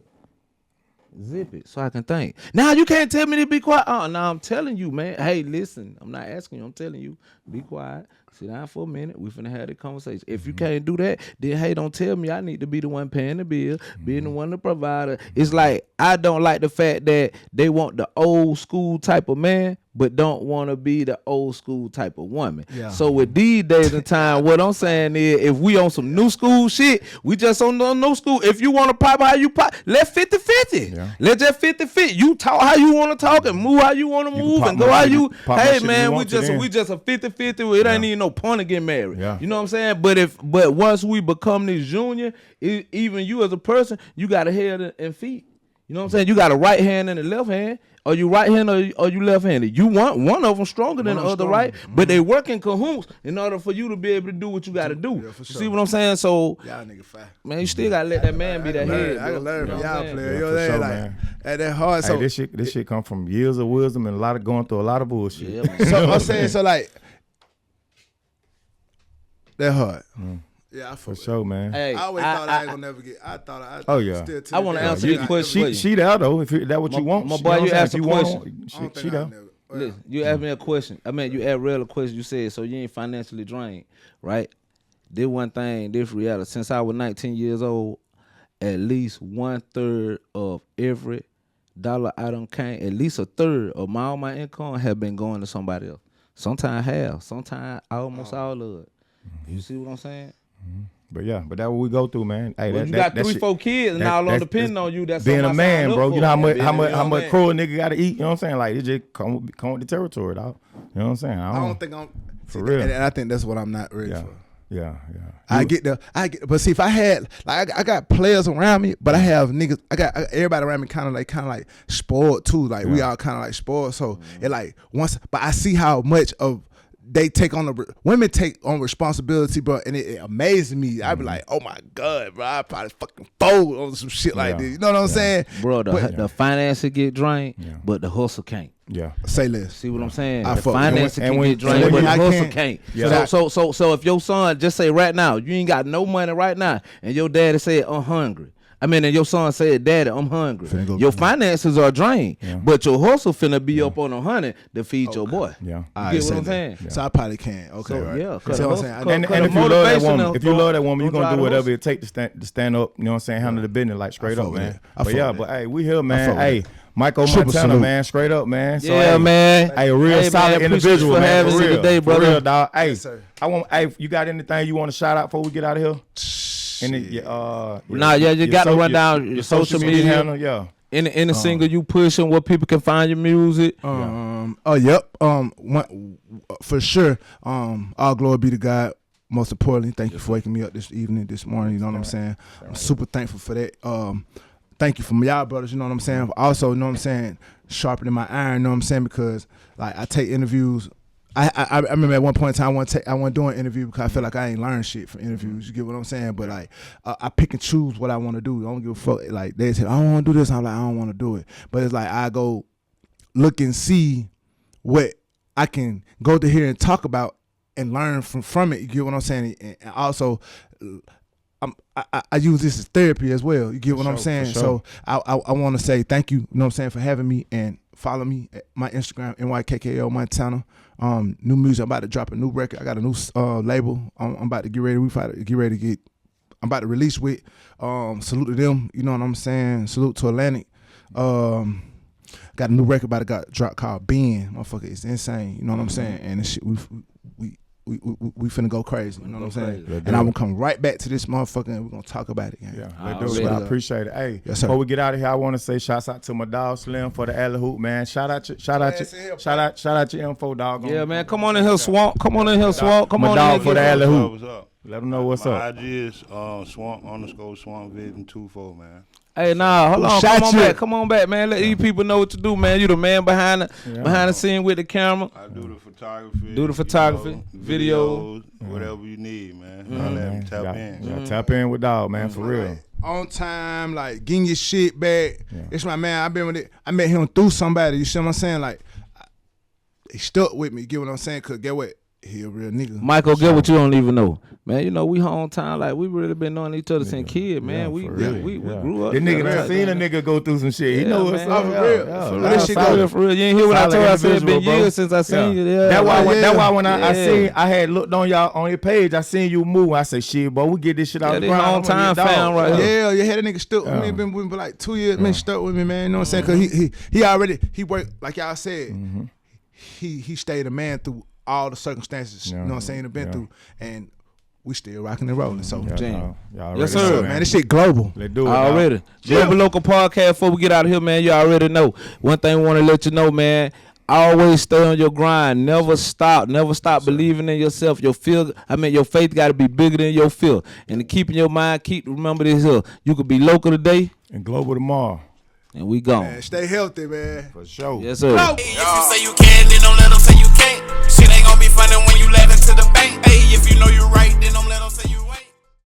zip it so I can think. Now you can't tell me to be quiet. Now I'm telling you, man. Hey, listen, I'm not asking you. I'm telling you, be quiet. Sit down for a minute. We finna have the conversation. If you can't do that, then hey, don't tell me I need to be the one paying the bill, being the one the provider. It's like I don't like the fact that they want the old school type of man, but don't want to be the old school type of woman. Yeah. So with these days and time, what I'm saying is, if we on some new school shit, we just on no new school. If you want to pop how you pop, let 50-50. Yeah. Let just 50-50. You talk how you want to talk and move how you want to can move pop and go my how shit- you. pop my Hey shit if man, you we want to then. just a 50-50. It ain't even no point of getting married. Yeah. You know what I'm saying? But once we become this junior, even you as a person, you got a head and feet. You know what I'm saying? You got a right hand and a left hand. Are you right handed or you left handed? You want one of them stronger than the other, right? But they work in cahoots in order for you to be able to do what you got to do. Yeah, for You sure. see what I'm saying? So, Y'all nigga fire. man, you still gotta let that man be that head. I can learn bro. from You know what y'all I'm player. Yeah, You know for what I'm sure, saying? man. Like at that hard. Hey, So this shit come from years of wisdom and a lot of going through a lot of bullshit. Yeah, man. so I'm saying so like that hard. Yeah, I For fuck sure, man. Hey, I always thought I ain't gonna never get. I thought I. Oh, yeah. Still to I the wanna day, answer I this never question get. for She there though. If that what you want, my she- boy, know you what I'm asked saying? a If you want, I she don't think I there. never. Listen, you asked me a question. I mean, you asked Rell a question. You said, so you ain't financially drained, right? This one thing, this reality. Since I was 19 years old, at least 1/3 of every dollar I done came, at least a third of all my income have been going to somebody else. Sometimes half, sometimes almost all of it. You see what I'm saying? But yeah, but that's what we go through, man. Hey, Well, you got 3-4 kids, and all on depending on you. That's being a man, bro. You know how much crow a nigga got to eat. You know what I'm saying? Like it just come with the territory, dog. You know what I'm saying? I don't think I'm for real. And I think that's what I'm not ready for. Yeah. I get, but see, if I had, like, I got players around me, but I have niggas, I got everybody around me kind of like spoiled too. Like we all kind of like spoiled. So it like but I see how much of they take on women take on responsibility, bro, and it amazes me. I be like, oh my God, bro, I probably fucking fold on some shit like this. You know what I'm saying? Bro, the finances get drained, but the hustle can't. Yeah. Say less. See what I'm saying? The finances can get drained, but the hustle can't. Yeah. So if your son just say right now, you ain't got no money right now, and your daddy said, I'm hungry. And your son said, Daddy, I'm hungry. Your finances are drained, but your hustle finna be up on 100 to feed your boy. Yeah. You get what I'm saying? So I probably can. Okay, So, right. yeah, See what I'm saying? And if you love that woman, you're gonna do whatever it takes to stand up, you know what I'm saying, handle the business like straight up, man. But hey, we here, man. Hey, Mykko Montana, man, straight up, man. So, yeah, man. Hey, a real solid individual, for man. having For me real, today, brother. For real, dog. Hey, sir. You got anything you want to shout out before we get out of here? You got to run down your social media handle, Any single you pushing, where people can find your music. For sure. All glory be to God. Most importantly, thank you for waking me up this morning. You know what I'm saying? I'm super thankful for that. Thank you from y'all brothers. You know what I'm saying? Also, you know what I'm saying? Sharpening my iron. You know what I'm saying? Because like I take interviews. I remember at one point in time I wasn't doing an interview because I feel like I ain't learned shit from interviews. You get what I'm saying? But like I pick and choose what I want to do. I don't give a fuck. Like they said, I don't want to do this. I'm like, I don't want to do it. But it's like I go look and see what I can go to here and talk about and learn from it. You get what I'm saying? And also I use this as therapy as well. You get what I'm saying? Sure. So I want to say thank you. You know what I'm saying, for having me, and follow me at my Instagram, MykKO Montana. New music. I'm about to drop a new record. I got a new label. I'm about to get ready. I'm about to release with. Salute to them. You know what I'm saying? Salute to Atlantic. Got a new record about to drop called Ben. Motherfucker, it's insane. You know what I'm saying? And this shit, we finna go crazy. You know what I'm saying? And I'm gonna come right back to this motherfucker and we're gonna talk about it. Yeah, let's do it. I appreciate it. Hey, yes, sir. Before we get out of here, I want to say shouts out to my dog Slim for the alley hoop, man. Shout out your info, dog. Yeah, man. Come on in here, Swamp. Come on in here, Swamp. Come my on dog in for the alley hoop. What's up? Let them know what's up. My IG is Swamp_Vision24, man. Hey, nah, hold on. Shot you. Come on back, man. Let these people know what to do, man. You the man behind the scene with the camera. I do the photography. Video. Whatever you need, man. Tap in. Tap in with dog, man, for real. On time, like getting your shit back. It's my man. I've been with it. I met him through somebody. You see what I'm saying? Like he stuck with me. Get what I'm saying? Cause get what? He a real nigga. Michael, get what you don't even know, man. You know we hometown, like we really been knowing each other since kid, man. We grew up. The nigga done seen a nigga go through some shit. He know what's up. For real. You ain't hear what I told you? I said it's been years since I seen you. Yeah. That's why when I had looked on your page, I seen you move. I said, shit, boy, we get this shit out of the ground. Hometown fam right here. Yeah, you had a nigga stuck with me. Been with me for like 2 years. Man, stuck with me, man. You know what I'm saying? Cause he worked like y'all said. He stayed a man through all the circumstances, you know what I'm saying, been through, and we still rocking and rolling. So, yes, sir, man. This shit global. Let's do it already. Global Local Podcast. Before we get out of here, man, you already know. One thing I want to let you know, man. Always stay on your grind. Never stop. Never stop believing in yourself. Your faith got to be bigger than your fear. And to keep in your mind, remember this here. You could be local today and global tomorrow. And we gone. Man, stay healthy, man. For sure. Yes, sir. Hey, if you say you can, then don't let them say you can't. Shit ain't gonna be funny when you laugh into the bank. Hey, if you know you're right, then don't let them say you